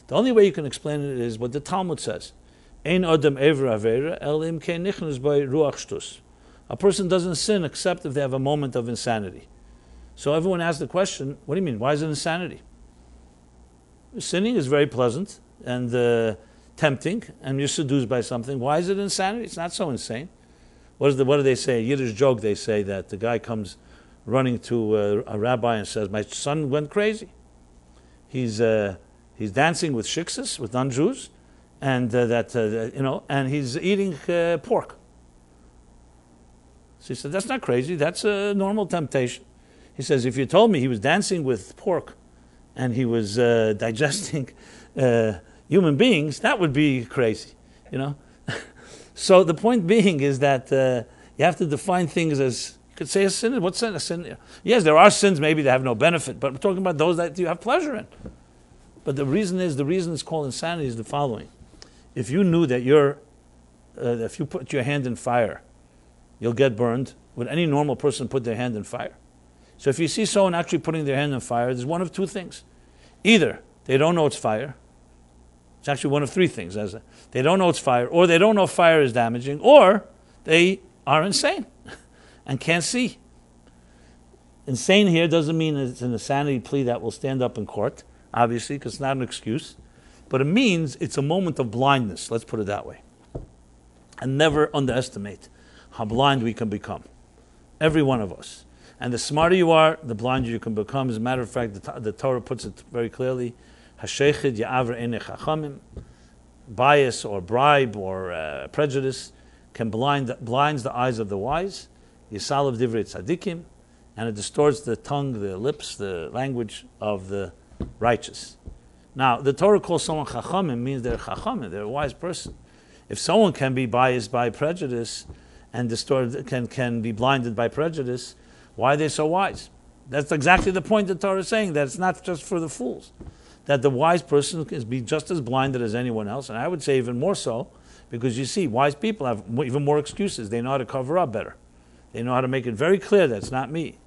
The only way you can explain it is what the Talmud says. Ein adam ever avera el im kein nichnas by ruach shtus. A person doesn't sin except if they have a moment of insanity. So everyone asks the question, what do you mean? Why is it insanity? Sinning is very pleasant and tempting, and you're seduced by something. Why is it insanity? It's not so insane. What do they say? A Yiddish joke, they say that the guy comes running to a rabbi and says, my son went crazy. He's dancing with shikses, with non-Jews, and and he's eating pork. So he said, that's not crazy. That's a normal temptation. He says, if you told me he was dancing with pork and he was digesting human beings, that would be crazy, So the point being is that you have to define things as, you could say a sin. What's a sin? Yes, there are sins maybe that have no benefit, but we're talking about those that you have pleasure in. But the reason it's called insanity is the following. If you knew that if you put your hand in fire, you'll get burned, would any normal person put their hand in fire? So if you see someone actually putting their hand in fire, there's one of two things. Either they don't know it's fire. It's actually one of three things. They don't know it's fire, or they don't know fire is damaging, or they are insane and can't see. Insane here doesn't mean it's an insanity plea that will stand up in court, obviously, because it's not an excuse. But it means it's a moment of blindness, let's put it that way. And never underestimate how blind we can become. Every one of us. And the smarter you are, the blinder you can become. As a matter of fact, the Torah puts it very clearly. Hashechid ya'aver einei chachamim. Bias or bribe or prejudice blinds the eyes of the wise. Yisalav divrei tzadikim. And it distorts the tongue, the lips, the language of the righteous. Now, the Torah calls someone chachamim means they're chachamim, they're a wise person. If someone can be biased by prejudice and can be blinded by prejudice, why are they so wise? That's exactly the point the Torah is saying, that it's not just for the fools. That the wise person can be just as blinded as anyone else, and I would say even more so, because you see, wise people have even more excuses. They know how to cover up better. They know how to make it very clear that it's not me.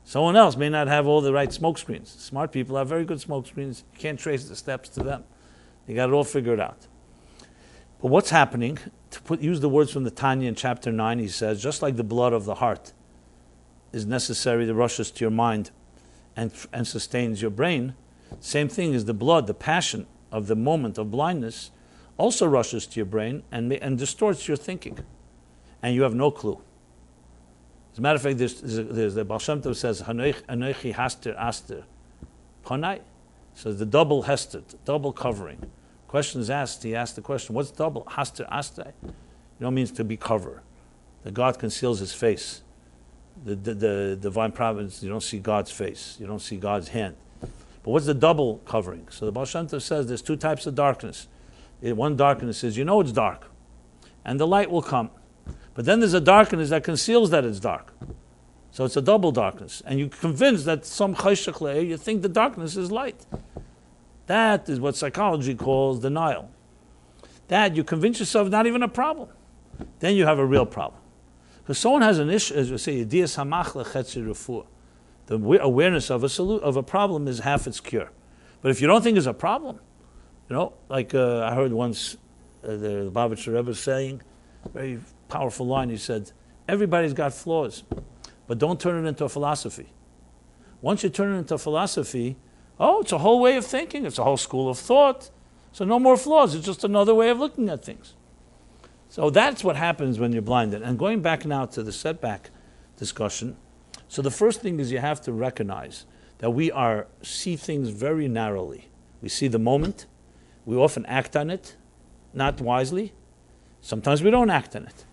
Someone else may not have all the right smoke screens. Smart people have very good smoke screens. You can't trace the steps to them. They got it all figured out. But what's happening, use the words from the Tanya in chapter 9, he says, just like the blood of the heart is necessary that rushes to your mind and sustains your brain, same thing is the blood, the passion of the moment of blindness also rushes to your brain and distorts your thinking. And you have no clue. As a matter of fact, there's the Baal Shem Tov says, Hanoichi haster aster. Panai. So the double hester, double covering. Question is asked, he asked the question, what's double? Haster aster. You know, it means to be covered. That God conceals his face. The divine providence, you don't see God's face. You don't see God's hand. But what's the double covering? So the Baal Shem Tov says there's two types of darkness. One darkness is, you know it's dark, and the light will come. But then there's a darkness that conceals that it's dark. So it's a double darkness. And you're convinced that some chayshach le'eh, you think the darkness is light. That is what psychology calls denial. That you convince yourself not even a problem. Then you have a real problem. Because someone has an issue, as we say, the awareness of a problem is half its cure. But if you don't think it's a problem, you know, like I heard once the Lubavitcher Rebbe saying, very powerful line, he said, everybody's got flaws, but don't turn it into a philosophy. Once you turn it into a philosophy, it's a whole way of thinking, it's a whole school of thought, so no more flaws, it's just another way of looking at things. So that's what happens when you're blinded. And going back now to the setback discussion, so the first thing is you have to recognize that we see things very narrowly. We see the moment, we often act on it, not wisely. Sometimes we don't act on it.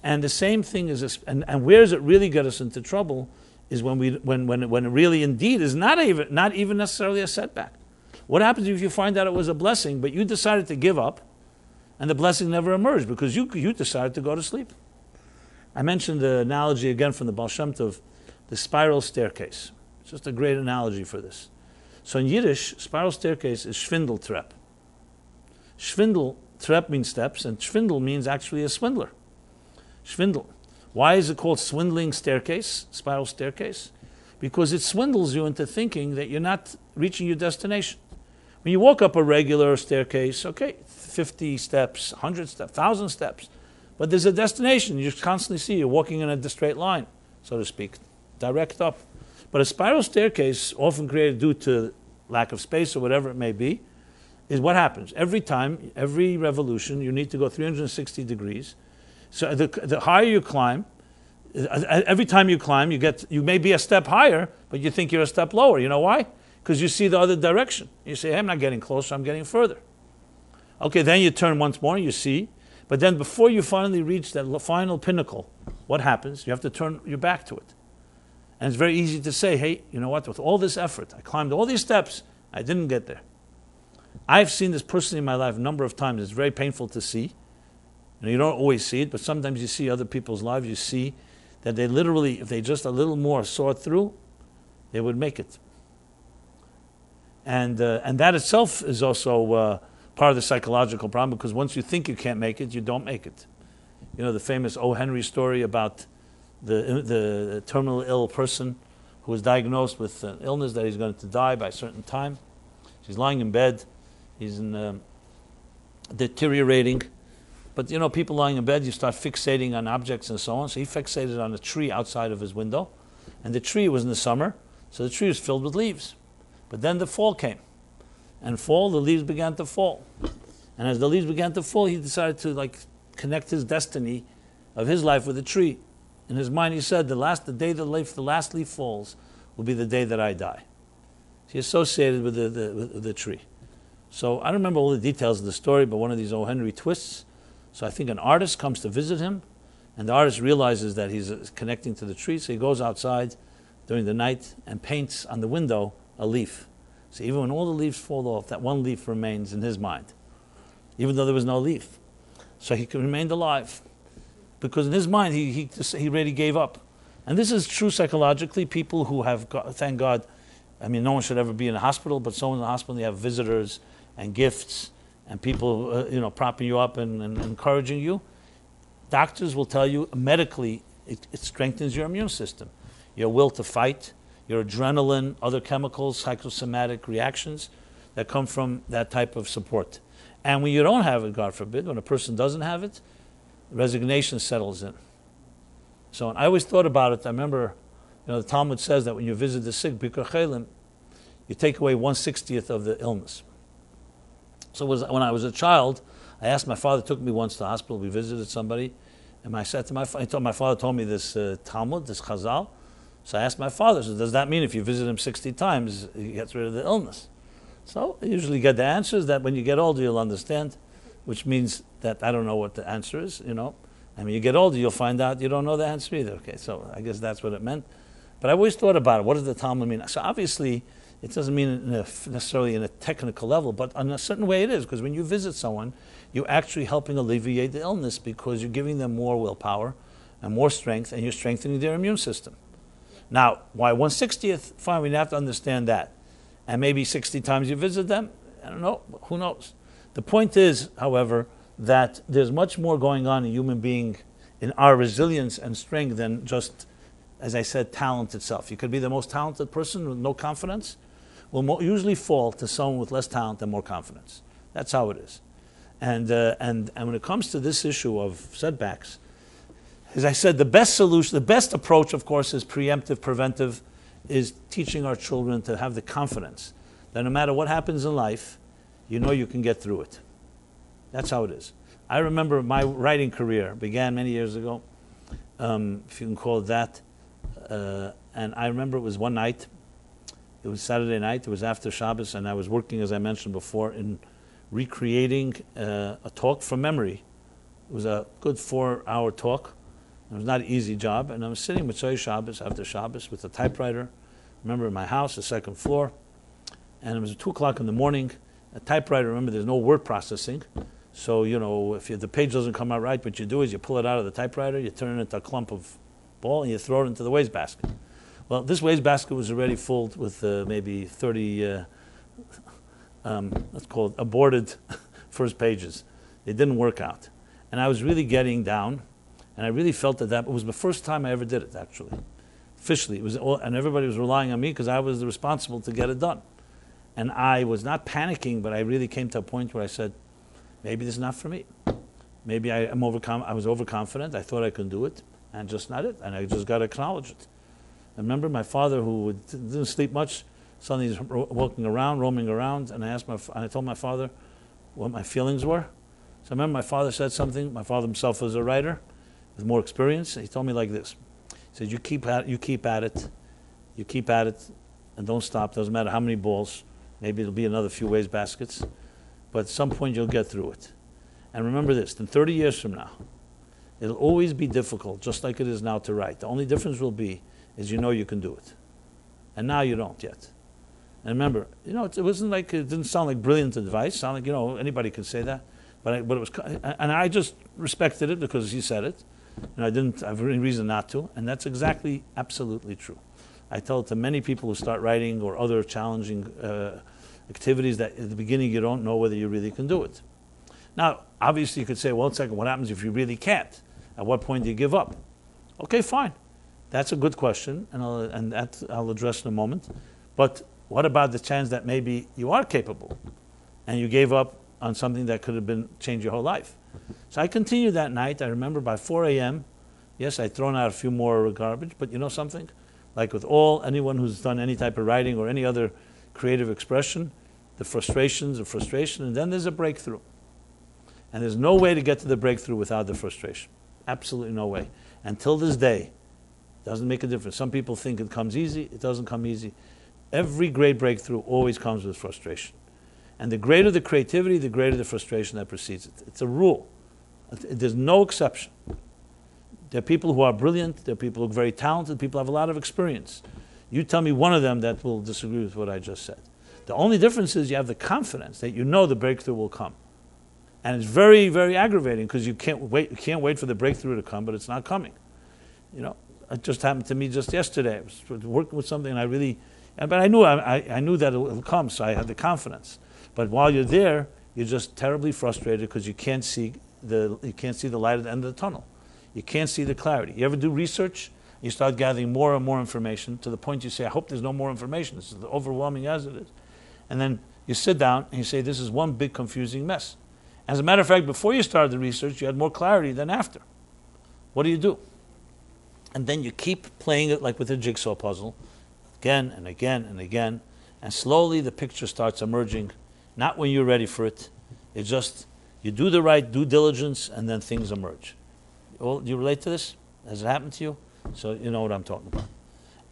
And the same thing is this, and where does it really get us into trouble is when it really indeed is not even necessarily a setback. What happens if you find out it was a blessing, but you decided to give up, and the blessing never emerged because you decided to go to sleep? I mentioned the analogy again from the Baal Shem Tov, the spiral staircase. It's just a great analogy for this. So in Yiddish, spiral staircase is Schwindeltrepp. Schwindeltrepp means steps, and Schwindel means actually a swindler. Schwindel. Why is it called swindling staircase, spiral staircase? Because it swindles you into thinking that you're not reaching your destination. When you walk up a regular staircase, 50 steps, 100 steps, 1,000 steps, but there's a destination. You constantly see you're walking in a straight line, so to speak, direct up. But a spiral staircase, often created due to lack of space or whatever it may be, is what happens. Every time, every revolution, you need to go 360 degrees. So the higher you climb, every time you climb, you may be a step higher, but you think you're a step lower. You know why? Because you see the other direction. You say, hey, I'm not getting closer, I'm getting further. Okay, then you turn once more, you see. But then before you finally reach that final pinnacle, what happens? You have to turn your back to it. And it's very easy to say, hey, you know what? With all this effort, I climbed all these steps, I didn't get there. I've seen this personally in my life a number of times. It's very painful to see. You don't always see it, but sometimes you see other people's lives. You see that they literally, if they just a little more saw it through, they would make it. And that itself is also part of the psychological problem, because once you think you can't make it, you don't make it. You know the famous O. Henry story about the terminally ill person who was diagnosed with an illness that he's going to die by a certain time. He's lying in bed. He's deteriorating. But, you know, people lying in bed, you start fixating on objects and so on. So he fixated on a tree outside of his window. And the tree was in the summer, so the tree was filled with leaves. But then the fall came. And the leaves began to fall. And as the leaves began to fall, he decided to, connect his destiny of his life with the tree. In his mind, he said, the day the last leaf falls will be the day that I die. He associated with the tree. So I don't remember all the details of the story, but one of these O. Henry twists. So I think an artist comes to visit him, and the artist realizes that he's connecting to the tree, so he goes outside during the night and paints on the window a leaf. So even when all the leaves fall off, that one leaf remains in his mind, even though there was no leaf. So he remained alive. because in his mind he already gave up. And this is true psychologically. People who have, thank God, I mean, no one should ever be in a hospital, but someone in the hospital, they have visitors and gifts and people, propping you up and encouraging you. Doctors will tell you medically it strengthens your immune system, your will to fight, your adrenaline, other chemicals, psychosomatic reactions that come from that type of support. And when you don't have it, God forbid, when a person doesn't have it, resignation settles in. So I always thought about it. I remember, the Talmud says that when you visit the sick, Bechukotai, you take away 1/60th of the illness. So when I was a child, I asked my father, took me once to the hospital, we visited somebody, and I said to my father told me this Talmud, this Chazal. So I asked my father, so does that mean if you visit him 60 times, he gets rid of the illness? So I usually get the answers that when you get older, you'll understand, which means that I don't know what the answer is, And when you get older, you'll find out you don't know the answer either. Okay, so I guess that's what it meant. But I always thought about it. What does the Talmud mean? So obviously, it doesn't mean necessarily in a technical level, but in a certain way it is, because when you visit someone, you're actually helping alleviate the illness because you're giving them more willpower and more strength, and you're strengthening their immune system. Now, why 1/60th? Fine, we have to understand that. And maybe 60 times you visit them? I don't know. Who knows? The point is, however, that there's much more going on in human being, in our resilience and strength than just, as I said, talent itself. You could be the most talented person with no confidence, will usually fall to someone with less talent and more confidence. That's how it is. And when it comes to this issue of setbacks, as I said, the best solution, the best approach, of course, is preemptive, preventive, is teaching our children to have the confidence that no matter what happens in life, you can get through it. That's how it is. I remember my writing career began many years ago, if you can call it that. And I remember it was one night. It was Saturday night. It was after Shabbos, and I was working, as I mentioned before, in recreating a talk from memory. It was a good 4-hour talk. It was not an easy job. And I was sitting with Shabbos after Shabbos with a typewriter. Remember, in my house, the second floor. And it was 2 o'clock in the morning. A typewriter, remember, there's no word processing. So, if the page doesn't come out right, what you do is you pull it out of the typewriter, you turn it into a clump of ball, and you throw it into the wastebasket. Well, this wastebasket was already filled with maybe 30, let's call it aborted first pages. It didn't work out. And I was really getting down, and I really felt that it was the first time I ever did it, actually. Officially. And everybody was relying on me because I was responsible to get it done. And I was not panicking, but I really came to a point where I said, maybe this is not for me. Maybe I was overconfident. I thought I could do it, and just not it. And I just got to acknowledge it. I remember my father, who didn't sleep much, suddenly he's roaming around, and I told my father what my feelings were. So I remember my father said something. My father himself was a writer with more experience. He told me like this. He said, you keep at it, and don't stop. Doesn't matter how many balls. Maybe it'll be another few wastebaskets. But at some point you'll get through it. And remember this, in 30 years from now, it'll always be difficult, just like it is now to write. The only difference will be is you can do it. And now you don't yet. And remember, it wasn't like, it didn't sound like brilliant advice. It sounded like, anybody could say that. But it was, and I just respected it because he said it. And I didn't have any reason not to. And that's exactly, absolutely true. I tell it to many people who start writing or other challenging activities that at the beginning you don't know whether you really can do it. Now, obviously you could say, well, second, what happens if you really can't? At what point do you give up? Okay, fine. That's a good question, and that I'll address in a moment. But what about the chance that maybe you are capable and you gave up on something that could have changed your whole life? So I continued that night. I remember by 4 a.m., yes, I'd thrown out a few more garbage, but you know something? Like with anyone who's done any type of writing or any other creative expression, the frustration, and then there's a breakthrough. And there's no way to get to the breakthrough without the frustration. Absolutely no way. Until this day, it doesn't make a difference. Some people think it comes easy. It doesn't come easy. Every great breakthrough always comes with frustration. And the greater the creativity, the greater the frustration that precedes it. It's a rule. There's no exception. There are people who are brilliant. There are people who are very talented. People who have a lot of experience. You tell me one of them that will disagree with what I just said. The only difference is you have the confidence that the breakthrough will come. And it's very, very aggravating because you can't wait for the breakthrough to come, but it's not coming. It just happened to me just yesterday. I was working with something, and but I knew that it will come, so I had the confidence. But while you're there, you're just terribly frustrated because you can't see the light at the end of the tunnel. You can't see the clarity. You ever do research? You start gathering more and more information to the point you say, I hope there's no more information. This is overwhelming as it is. And then you sit down and you say, this is one big confusing mess. As a matter of fact, before you started the research, you had more clarity than after. What do? And then you keep playing it like with a jigsaw puzzle, again and again and again, and slowly the picture starts emerging, not when you're ready for it. It's just, you do the right due diligence, and then things emerge. Do you relate to this? Has it happened to you? So you know what I'm talking about.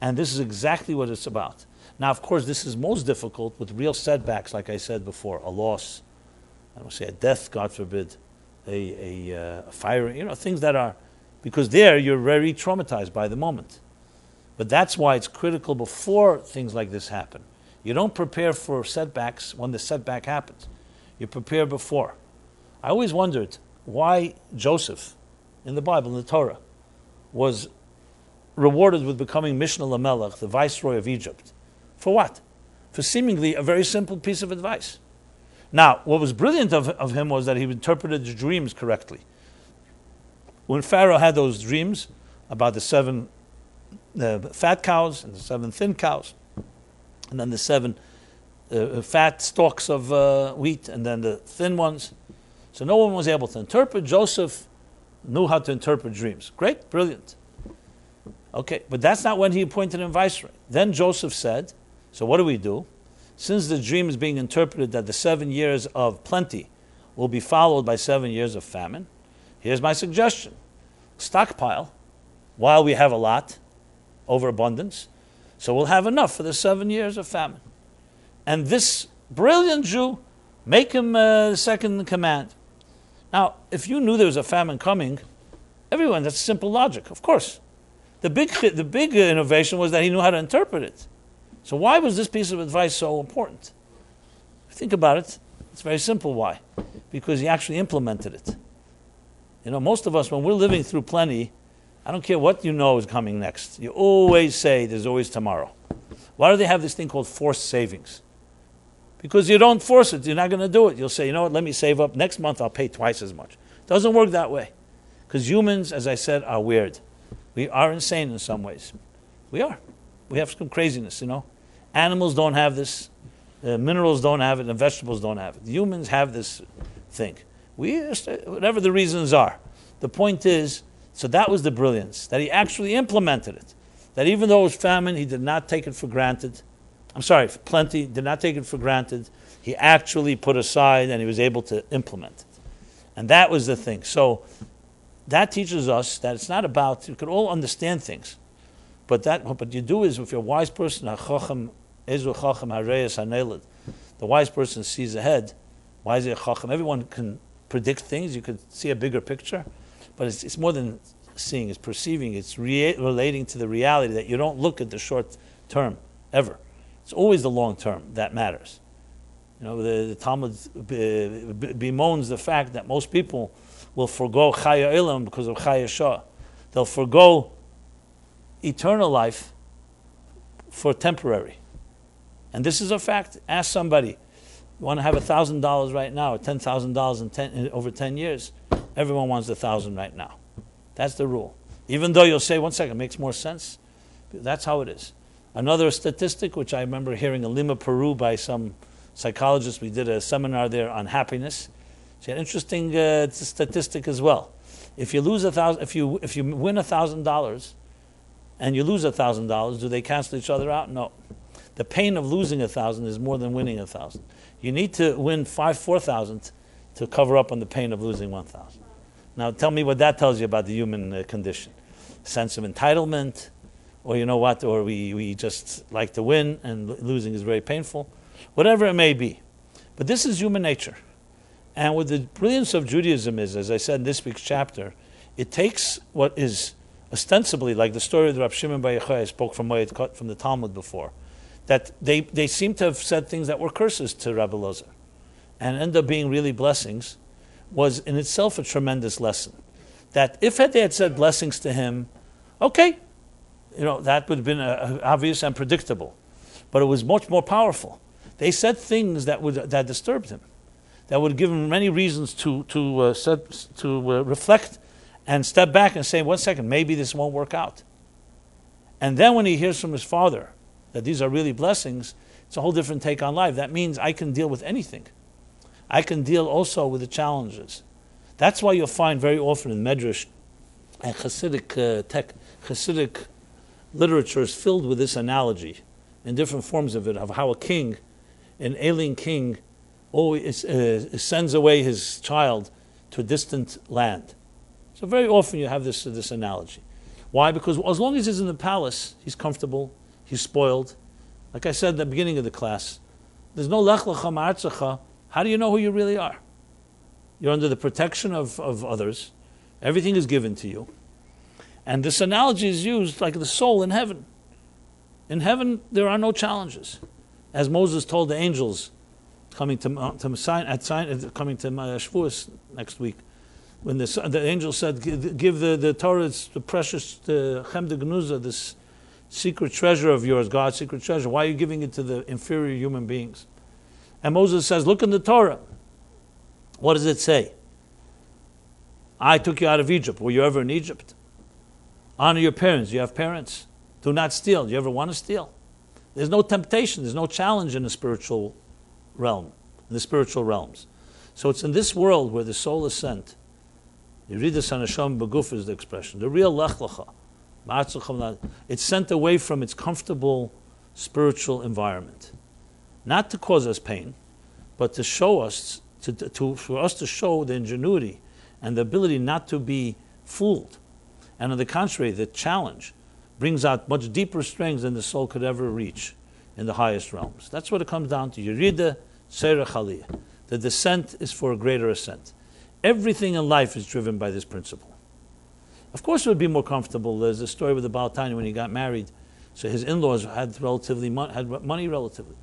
And this is exactly what it's about. Now, of course, this is most difficult with real setbacks, like I said before, a loss, I don't say a death, God forbid, a firing, things that are, because there you're very traumatized by the moment. But that's why it's critical before things like this happen. You don't prepare for setbacks when the setback happens. You prepare before. I always wondered why Joseph, in the Bible, in the Torah, was rewarded with becoming Mishnah Lamelech, the viceroy of Egypt. For what? For seemingly a very simple piece of advice. Now, what was brilliant of him was that he interpreted the dreams correctly. When Pharaoh had those dreams about the 7 fat cows and the 7 thin cows, and then the 7 fat stalks of wheat, and then the thin ones, so no one was able to interpret. Joseph knew how to interpret dreams. Great, brilliant. Okay, but that's not when he appointed him viceroy. Then Joseph said, so what do? Since the dream is being interpreted that the 7 years of plenty will be followed by 7 years of famine, here's my suggestion. Stockpile while we have a lot, overabundance, so we'll have enough for the 7 years of famine. And this brilliant Jew, make him second in command. Now, if you knew there was a famine coming, everyone, that's simple logic, of course. The big innovation was that he knew how to interpret it. So why was this piece of advice so important? Think about it. It's very simple why. Because he actually implemented it. Most of us, when we're living through plenty, I don't care what is coming next. You always say there's always tomorrow. Why do they have this thing called forced savings? Because you don't force it. You're not going to do it. You'll say, let me save up. Next month I'll pay twice as much. It doesn't work that way. Because humans, as I said, are weird. We are insane in some ways. We are. We have some craziness, Animals don't have this. Minerals don't have it, and vegetables don't have it. Humans have this thing. Whatever the reasons are. The point is, so that was the brilliance, that he actually implemented it. That even though it was famine, he did not take it for granted. Plenty, did not take it for granted. He actually put aside, and he was able to implement it. And that was the thing. So that teaches us that it's not about, you could all understand things. But what you do is, if you're a wise person, the wise person sees ahead. Why is it chacham? Everyone can predict things. You could see a bigger picture. But it's more than seeing, it's perceiving, it's relating to the reality that you don't look at the short term, ever. It's always the long term that matters. The Talmud bemoans the fact that most people will forgo chaya ilam because of chaya shah. They'll forgo eternal life for temporary. And this is a fact. Ask somebody, you want to have $1,000 right now, or $10,000 over 10 years? Everyone wants $1,000 right now. That's the rule. Even though you'll say, 1 second, it makes more sense. That's how it is. Another statistic, which I remember hearing in Lima, Peru, by some psychologist. We did a seminar there on happiness. She had an interesting statistic as well. If you lose if you win $1,000 and you lose $1,000, do they cancel each other out? No. The pain of losing 1,000 is more than winning 1,000. You need to win 4,000 to cover up on the pain of losing 1,000. Now, tell me what that tells you about the human condition. Sense of entitlement, or or we just like to win and losing is very painful. Whatever it may be. But this is human nature. And what the brilliance of Judaism is, as I said in this week's chapter, it takes what is ostensibly like the story of the Rabbi Shimon Bar Yochai I spoke from the Talmud before, that they seem to have said things that were curses to Rabbi Lozer and end up being really blessings, was in itself a tremendous lesson. That if they had said blessings to him, okay, that would have been obvious and predictable. But it was much more powerful. They said things that disturbed him, that would give him many reasons to reflect and step back and say, 1 second, maybe this won't work out. And then when he hears from his father that these are really blessings, it's a whole different take on life. That means I can deal with anything. I can deal also with the challenges. That's why you'll find very often in Medrash and Hasidic literature is filled with this analogy in different forms of it, of how an alien king, always sends away his child to a distant land. So very often you have this analogy. Why? Because as long as he's in the palace, he's comfortable, he's spoiled. Like I said at the beginning of the class, there's no lech lecha ma'artzecha. How do you know who you really are? You're under the protection of others. Everything is given to you. And this analogy is used like the soul in heaven. In heaven, there are no challenges. As Moses told the angels coming to Shavuos next week, when the angel said, give the Torah, the precious Chem de Gnuza, this secret treasure of yours, God's secret treasure. Why are you giving it to the inferior human beings? And Moses says, look in the Torah. What does it say? I took you out of Egypt. Were you ever in Egypt? Honor your parents. You have parents. Do not steal. Do you ever want to steal? There's no temptation. There's no challenge in the spiritual realm, in the spiritual realms. So it's in this world where the soul is sent. You read this on Hashem Beguf is the expression. The real lech lecha. It's sent away from its comfortable spiritual environment. Not to cause us pain, but to show us, for us to show the ingenuity and the ability not to be fooled. And on the contrary, the challenge brings out much deeper strengths than the soul could ever reach in the highest realms. That's what it comes down to. Yerida Seirach Aliyah. The descent is for a greater ascent. Everything in life is driven by this principle. Of course it would be more comfortable. There's a story with the Baal Tanya when he got married. So his in-laws had money relatively.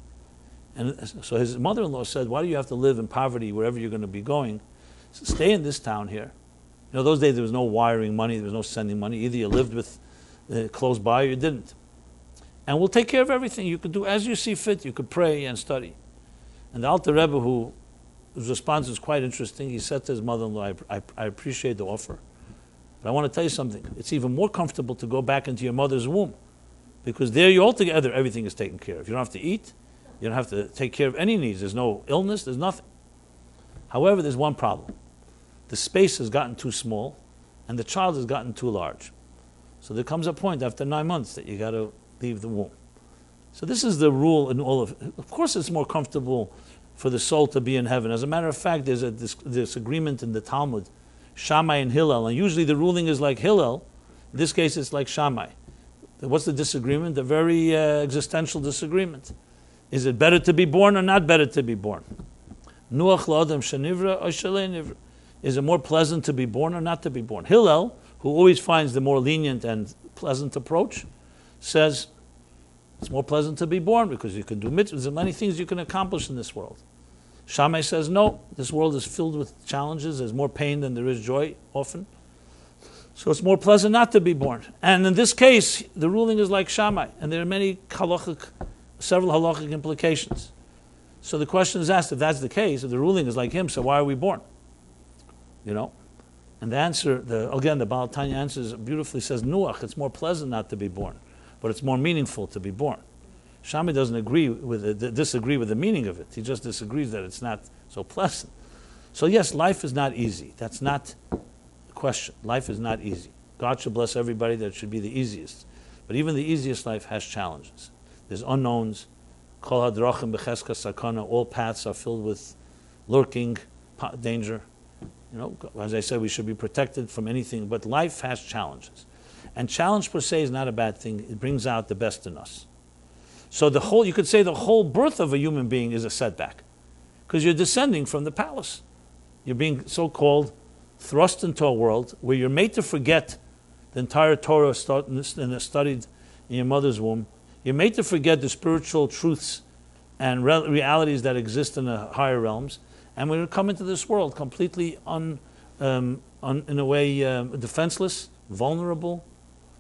And so his mother-in-law said, why do you have to live in poverty wherever you're going to be going? So stay in this town here. Those days there was no wiring money, there was no sending money. Either you lived with close by or you didn't. And we'll take care of everything. You could do as you see fit. You could pray and study. And the Alter Rebbe, whose response is quite interesting, he said to his mother-in-law, I appreciate the offer, but I want to tell you something. It's even more comfortable to go back into your mother's womb, because there you altogether, everything is taken care of. You don't have to eat. You don't have to take care of any needs. There's no illness. There's nothing. However, there's one problem. The space has gotten too small, and the child has gotten too large. So there comes a point after 9 months that you got to leave the womb. So this is the rule in all of course it's more comfortable for the soul to be in heaven. As a matter of fact, there's a disagreement in the Talmud, Shammai and Hillel, and usually the ruling is like Hillel. In this case, it's like Shammai. What's the disagreement? The very existential disagreement. Is it better to be born or not better to be born? Nuach la'adam shenivra or shalei nivra. Is it more pleasant to be born or not to be born? Hillel, who always finds the more lenient and pleasant approach, says it's more pleasant to be born because you can do mitzvahs. There's many things you can accomplish in this world. Shammai says no, this world is filled with challenges. There's more pain than there is joy often. So it's more pleasant not to be born. And in this case, the ruling is like Shammai, and there are several halachic implications. So the question is asked, if that's the case, if the ruling is like him, so why are we born? And the answer, the Baal Tanya answers beautifully, says, Nuach, it's more pleasant not to be born, but it's more meaningful to be born. Shammai doesn't disagree with the meaning of it. He just disagrees that it's not so pleasant. So yes, life is not easy. That's not the question. Life is not easy. God should bless everybody that it should be the easiest. But even the easiest life has challenges. There's unknowns. Kol hadrachim b'cheska sakana. All paths are filled with lurking danger. As I said, we should be protected from anything. But life has challenges. And challenge per se is not a bad thing. It brings out the best in us. So you could say the whole birth of a human being is a setback, because you're descending from the palace. You're being so-called thrust into a world where you're made to forget the entire Torah studied in your mother's womb. You're made to forget the spiritual truths and realities that exist in the higher realms, And we come into this world completely in a way, defenseless, vulnerable,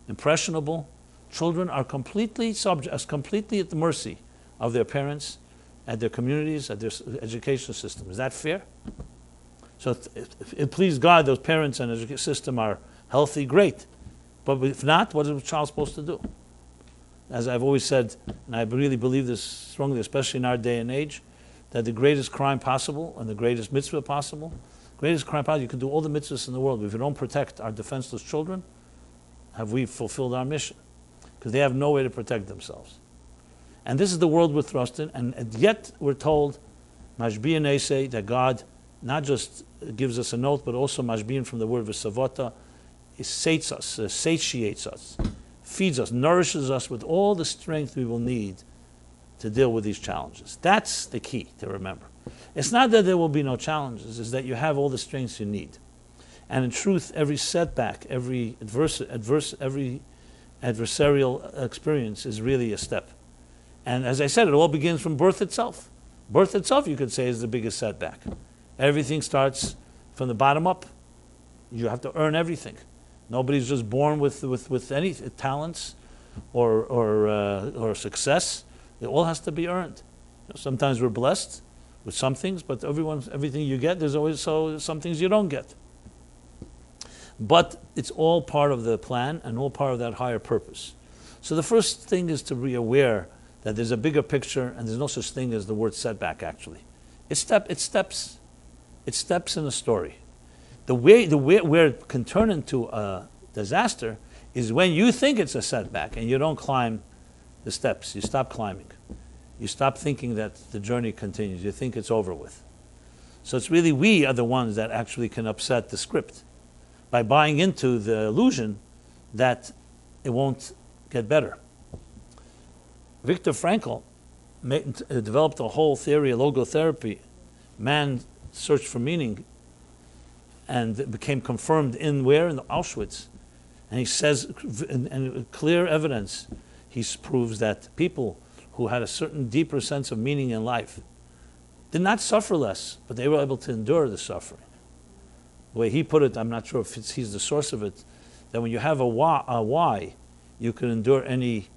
impressionable. Children are completely at the mercy of their parents, at their communities, at their educational system. Is that fair? So if it please God, those parents and education system are healthy, great. But if not, what is a child supposed to do? As I've always said, and I really believe this strongly, especially in our day and age, that the greatest crime possible and the greatest mitzvah possible, you can do all the mitzvahs in the world, but if you don't protect our defenseless children, have we fulfilled our mission? Because they have no way to protect themselves. And this is the world we're thrust in, and yet we're told, Mashbiyan Esei, that God not just gives us a note, but also Mashbiyan from the word V'savota, satiates us, feeds us, nourishes us with all the strength we will need to deal with these challenges. That's the key to remember. It's not that there will be no challenges, it's that you have all the strengths you need. And in truth, every setback, every every adversarial experience is really a step. And as I said, it all begins from birth itself. Birth itself, you could say, is the biggest setback. Everything starts from the bottom up. You have to earn everything. Nobody's just born with any talents or success. It all has to be earned. Sometimes we're blessed with some things, but everything you get, there's always some things you don't get. But it's all part of the plan and all part of that higher purpose. So the first thing is to be aware that there's a bigger picture, and there's no such thing as the word setback, actually. It steps in a story. The way where it can turn into a disaster is when you think it's a setback and you don't climb the steps. You stop climbing. You stop thinking that the journey continues. You think it's over with. So it's really we are the ones that actually can upset the script by buying into the illusion that it won't get better. Viktor Frankl developed a whole theory of logotherapy. Man searched for meaning and it became confirmed in Auschwitz. And he says, in clear evidence, he proves that people who had a certain deeper sense of meaning in life did not suffer less, but they were able to endure the suffering. The way he put it, I'm not sure if he's the source of it, that when you have a why, you can endure any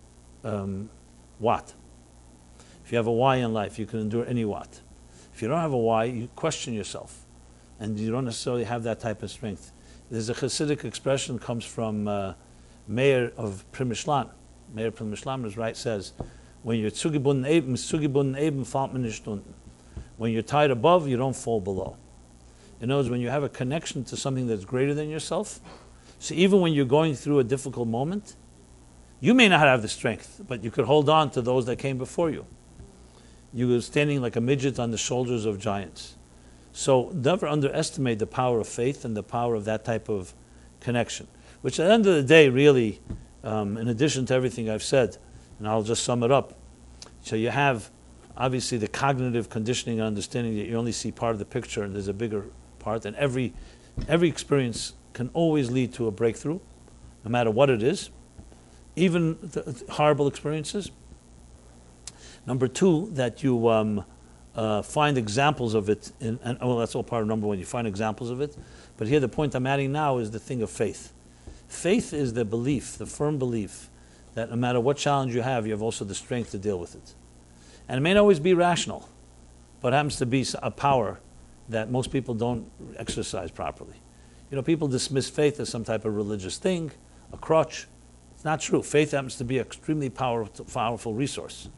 what. If you have a why in life, you can endure any what. If you don't have a why, you question yourself, and you don't necessarily have that type of strength. There's a Hasidic expression comes from Meir of Primishlan. Meir Primishlan is right, says, when you're zugebunden eben, fällt man nicht unten. When you're tied above, you don't fall below. In other words, when you have a connection to something that's greater than yourself, so even when you're going through a difficult moment, you may not have the strength, but you could hold on to those that came before you. You were standing like a midget on the shoulders of giants. So never underestimate the power of faith and the power of that type of connection, which at the end of the day, really, in addition to everything I've said, and I'll just sum it up. So you have, obviously, the cognitive conditioning and understanding that you only see part of the picture and there's a bigger part, and every experience can always lead to a breakthrough, no matter what it is, even the horrible experiences. Number two, that you find examples of it, that's all part of number one, you find examples of it. But here the point I'm adding now is the thing of faith. Faith is the belief, the firm belief, that no matter what challenge you have also the strength to deal with it. And it may not always be rational, but it happens to be a power that most people don't exercise properly. People dismiss faith as some type of religious thing, a crutch. It's not true. Faith happens to be an extremely powerful resource.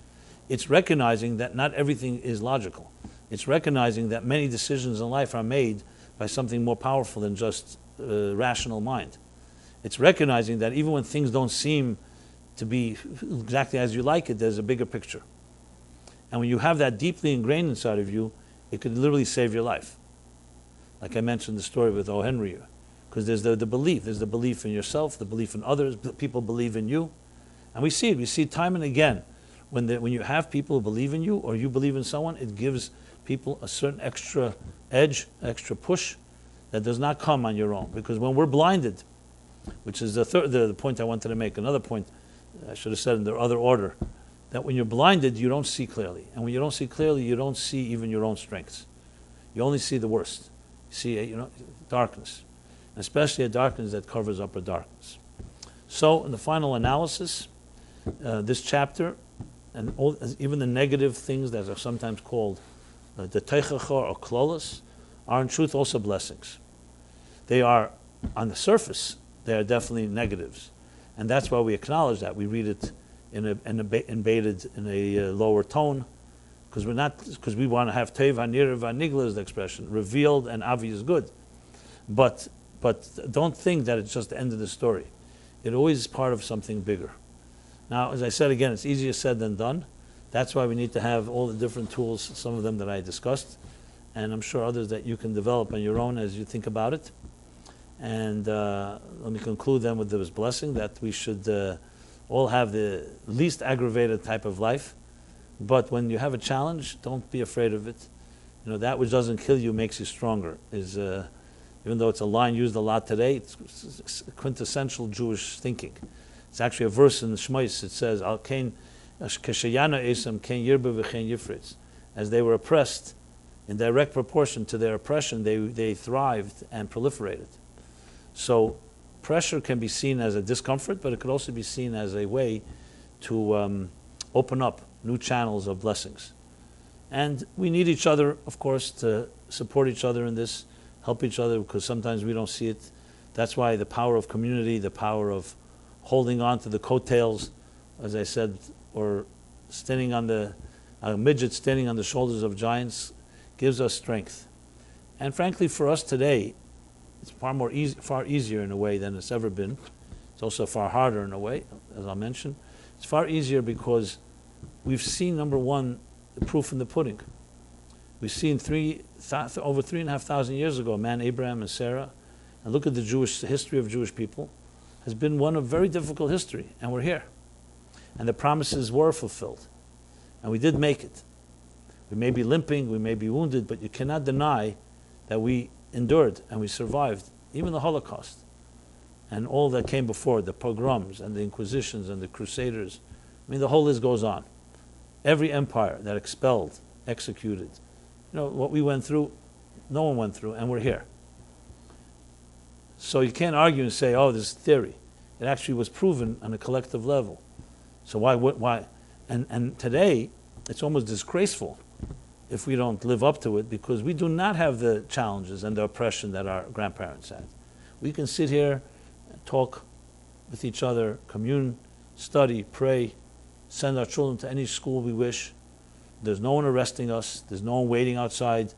It's recognizing that not everything is logical. It's recognizing that many decisions in life are made by something more powerful than just rational mind. It's recognizing that even when things don't seem to be exactly as you like it, there's a bigger picture. And when you have that deeply ingrained inside of you, it could literally save your life. Like I mentioned the story with O. Henry, because there's the belief. There's the belief in yourself, the belief in others, people believe in you. And we see it. We see it time and again. When you have people who believe in you or you believe in someone, it gives people a certain extra edge, extra push that does not come on your own. Because when we're blinded, which is the point I wanted to make, another point I should have said in the other order, that when you're blinded, you don't see clearly. And when you don't see clearly, you don't see even your own strengths. you only see the worst. You see, darkness, and especially a darkness that covers up a darkness. So, in the final analysis, this chapter, and even the negative things that are sometimes called the teichacha or klolos, are in truth also blessings. They are, on the surface, they are definitely negatives, and that's why we acknowledge that. We read it embedded in a lower tone, because we want to have teiv hanir v'anigla is the expression, revealed and obvious good. But don't think that it's just the end of the story. It always is part of something bigger. Now, as I said again, it's easier said than done. That's why we need to have all the different tools, some of them that I discussed, and I'm sure others that you can develop on your own as you think about it. And let me conclude then with this blessing that we should all have the least aggravated type of life. But when you have a challenge, don't be afraid of it. That which doesn't kill you makes you stronger. Even though it's a line used a lot today, it's quintessential Jewish thinking. It's actually a verse in the Shmos. It says, "Al kain keshayana esam kain yirba v'chein yifritz." As they were oppressed, in direct proportion to their oppression, they thrived and proliferated. So, pressure can be seen as a discomfort, but it could also be seen as a way to open up new channels of blessings. And we need each other, of course, to support each other in this, help each other, because sometimes we don't see it. That's why the power of community, the power of holding on to the coattails, as I said, or standing on a midget standing on the shoulders of giants, gives us strength. And frankly, for us today, it's far easier in a way than it's ever been. It's also far harder in a way, as I'll mention. It's far easier because we've seen, number one, the proof in the pudding. We've seen over 3,500 years ago, man, Abraham and Sarah, and look at the history of Jewish people, has been one of very difficult history, and we're here. And the promises were fulfilled. And we did make it. We may be limping, we may be wounded, but you cannot deny that we endured and we survived, even the Holocaust. And all that came before, the pogroms and the inquisitions and the crusaders. I mean, the whole list goes on. Every empire that expelled, executed, what we went through, no one went through, and we're here. So you can't argue and say, oh, this is theory. It actually was proven on a collective level. So why? And today, it's almost disgraceful if we don't live up to it, because we do not have the challenges and the oppression that our grandparents had. We can sit here and talk with each other, commune, study, pray, send our children to any school we wish. There's no one arresting us. There's no one waiting outside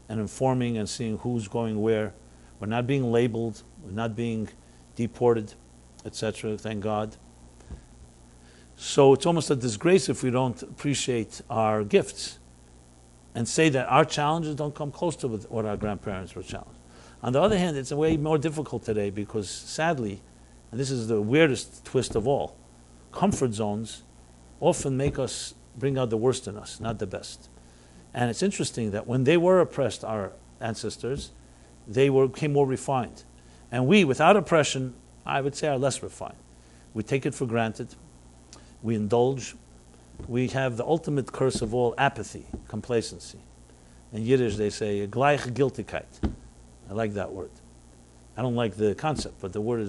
and informing and seeing who's going where. We're not being labeled. We're not being deported, etc. Thank God. So it's almost a disgrace if we don't appreciate our gifts and say that our challenges don't come close to what our grandparents were challenged. On the other hand, it's a way more difficult today because sadly, and this is the weirdest twist of all, comfort zones often bring out the worst in us, not the best. And it's interesting that when they were oppressed, our ancestors, they became more refined. And we, without oppression, I would say are less refined. We take it for granted. We indulge. We have the ultimate curse of all, apathy, complacency. In Yiddish, they say, gleichgültigkeit. I like that word. I don't like the concept, but the word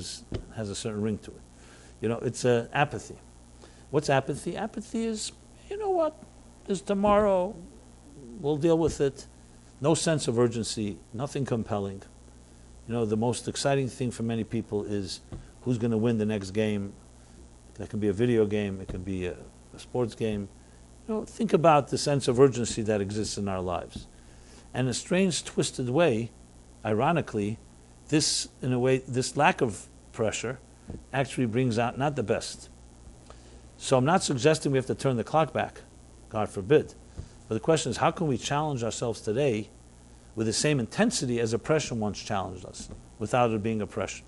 has a certain ring to it. It's apathy. What's apathy? Apathy is, there's tomorrow, we'll deal with it. No sense of urgency, nothing compelling. The most exciting thing for many people is who's going to win the next game. That can be a video game, it can be a sports game. Think about the sense of urgency that exists in our lives. And in a strange, twisted way, ironically, this lack of pressure actually brings out not the best. So I'm not suggesting we have to turn the clock back, God forbid. But the question is, how can we challenge ourselves today with the same intensity as oppression once challenged us, without it being oppression?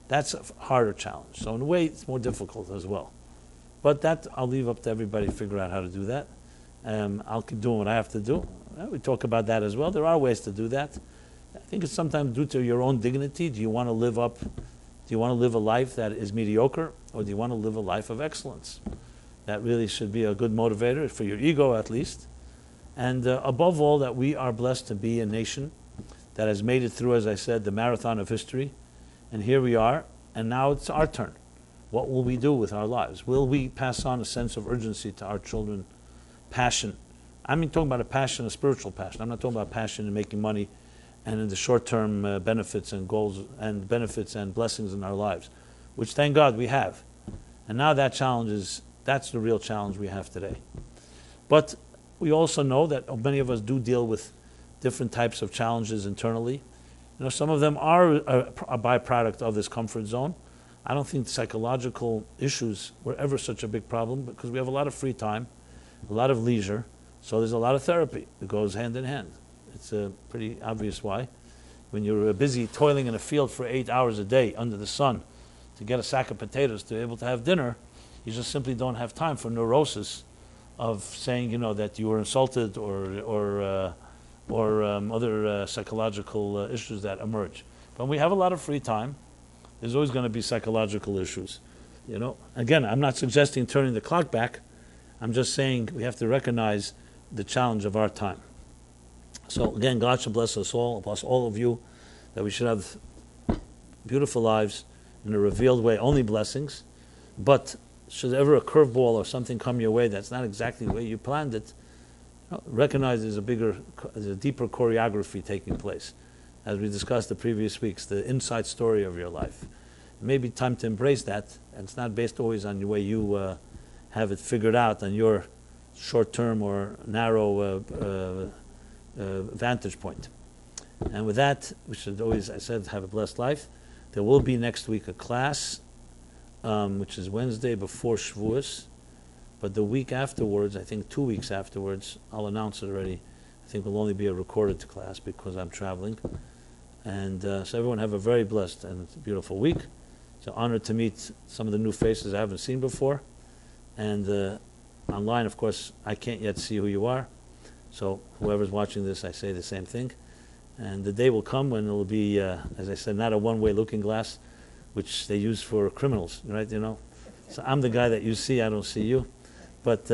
That's a harder challenge. So in a way, it's more difficult as well. But that, I'll leave up to everybody to figure out how to do that. I'll keep doing what I have to do. We talk about that as well. There are ways to do that. I think it's sometimes due to your own dignity. Do you want to live a life that is mediocre, or do you want to live a life of excellence? That really should be a good motivator for your ego, at least. And above all, that we are blessed to be a nation that has made it through, as I said, the marathon of history. And here we are, and now it's our turn. What will we do with our lives? Will we pass on a sense of urgency to our children? Passion. I'm talking about a passion, a spiritual passion. I'm not talking about passion in making money and in the short-term benefits and goals and benefits and blessings in our lives, which thank God we have. And now that's the real challenge we have today. But we also know that many of us do deal with different types of challenges internally. Some of them are a byproduct of this comfort zone. I don't think psychological issues were ever such a big problem because we have a lot of free time, a lot of leisure, so there's a lot of therapy. It goes hand in hand. It's pretty obvious why. When you're busy toiling in a field for 8 hours a day under the sun to get a sack of potatoes to be able to have dinner, you just simply don't have time for neurosis of saying, that you were insulted or other psychological issues that emerge. But when we have a lot of free time, there's always going to be psychological issues. Again, I'm not suggesting turning the clock back. I'm just saying we have to recognize the challenge of our time. So again, God should bless us all, bless all of you, that we should have beautiful lives in a revealed way, only blessings. But should ever a curveball or something come your way that's not exactly the way you planned it, recognize there's a deeper choreography taking place. As we discussed the previous weeks, the inside story of your life. It may be time to embrace that, and it's not based always on the way you have it figured out on your short-term or narrow vantage point. And with that, we should always, I said, have a blessed life. There will be next week a class, which is Wednesday before Shavuos. But the week afterwards, I think 2 weeks afterwards, I'll announce it already. I think will only be a recorded class because I'm traveling. And so everyone have a very blessed and beautiful week. It's an honor to meet some of the new faces I haven't seen before. And online, of course, I can't yet see who you are. So whoever's watching this, I say the same thing. And the day will come when it will be, as I said, not a one-way looking glass, which they use for criminals, right? So I'm the guy that you see, I don't see you. But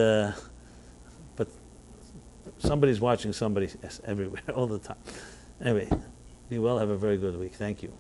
somebody's watching somebody everywhere, all the time. Anyway, be well, have a very good week. Thank you.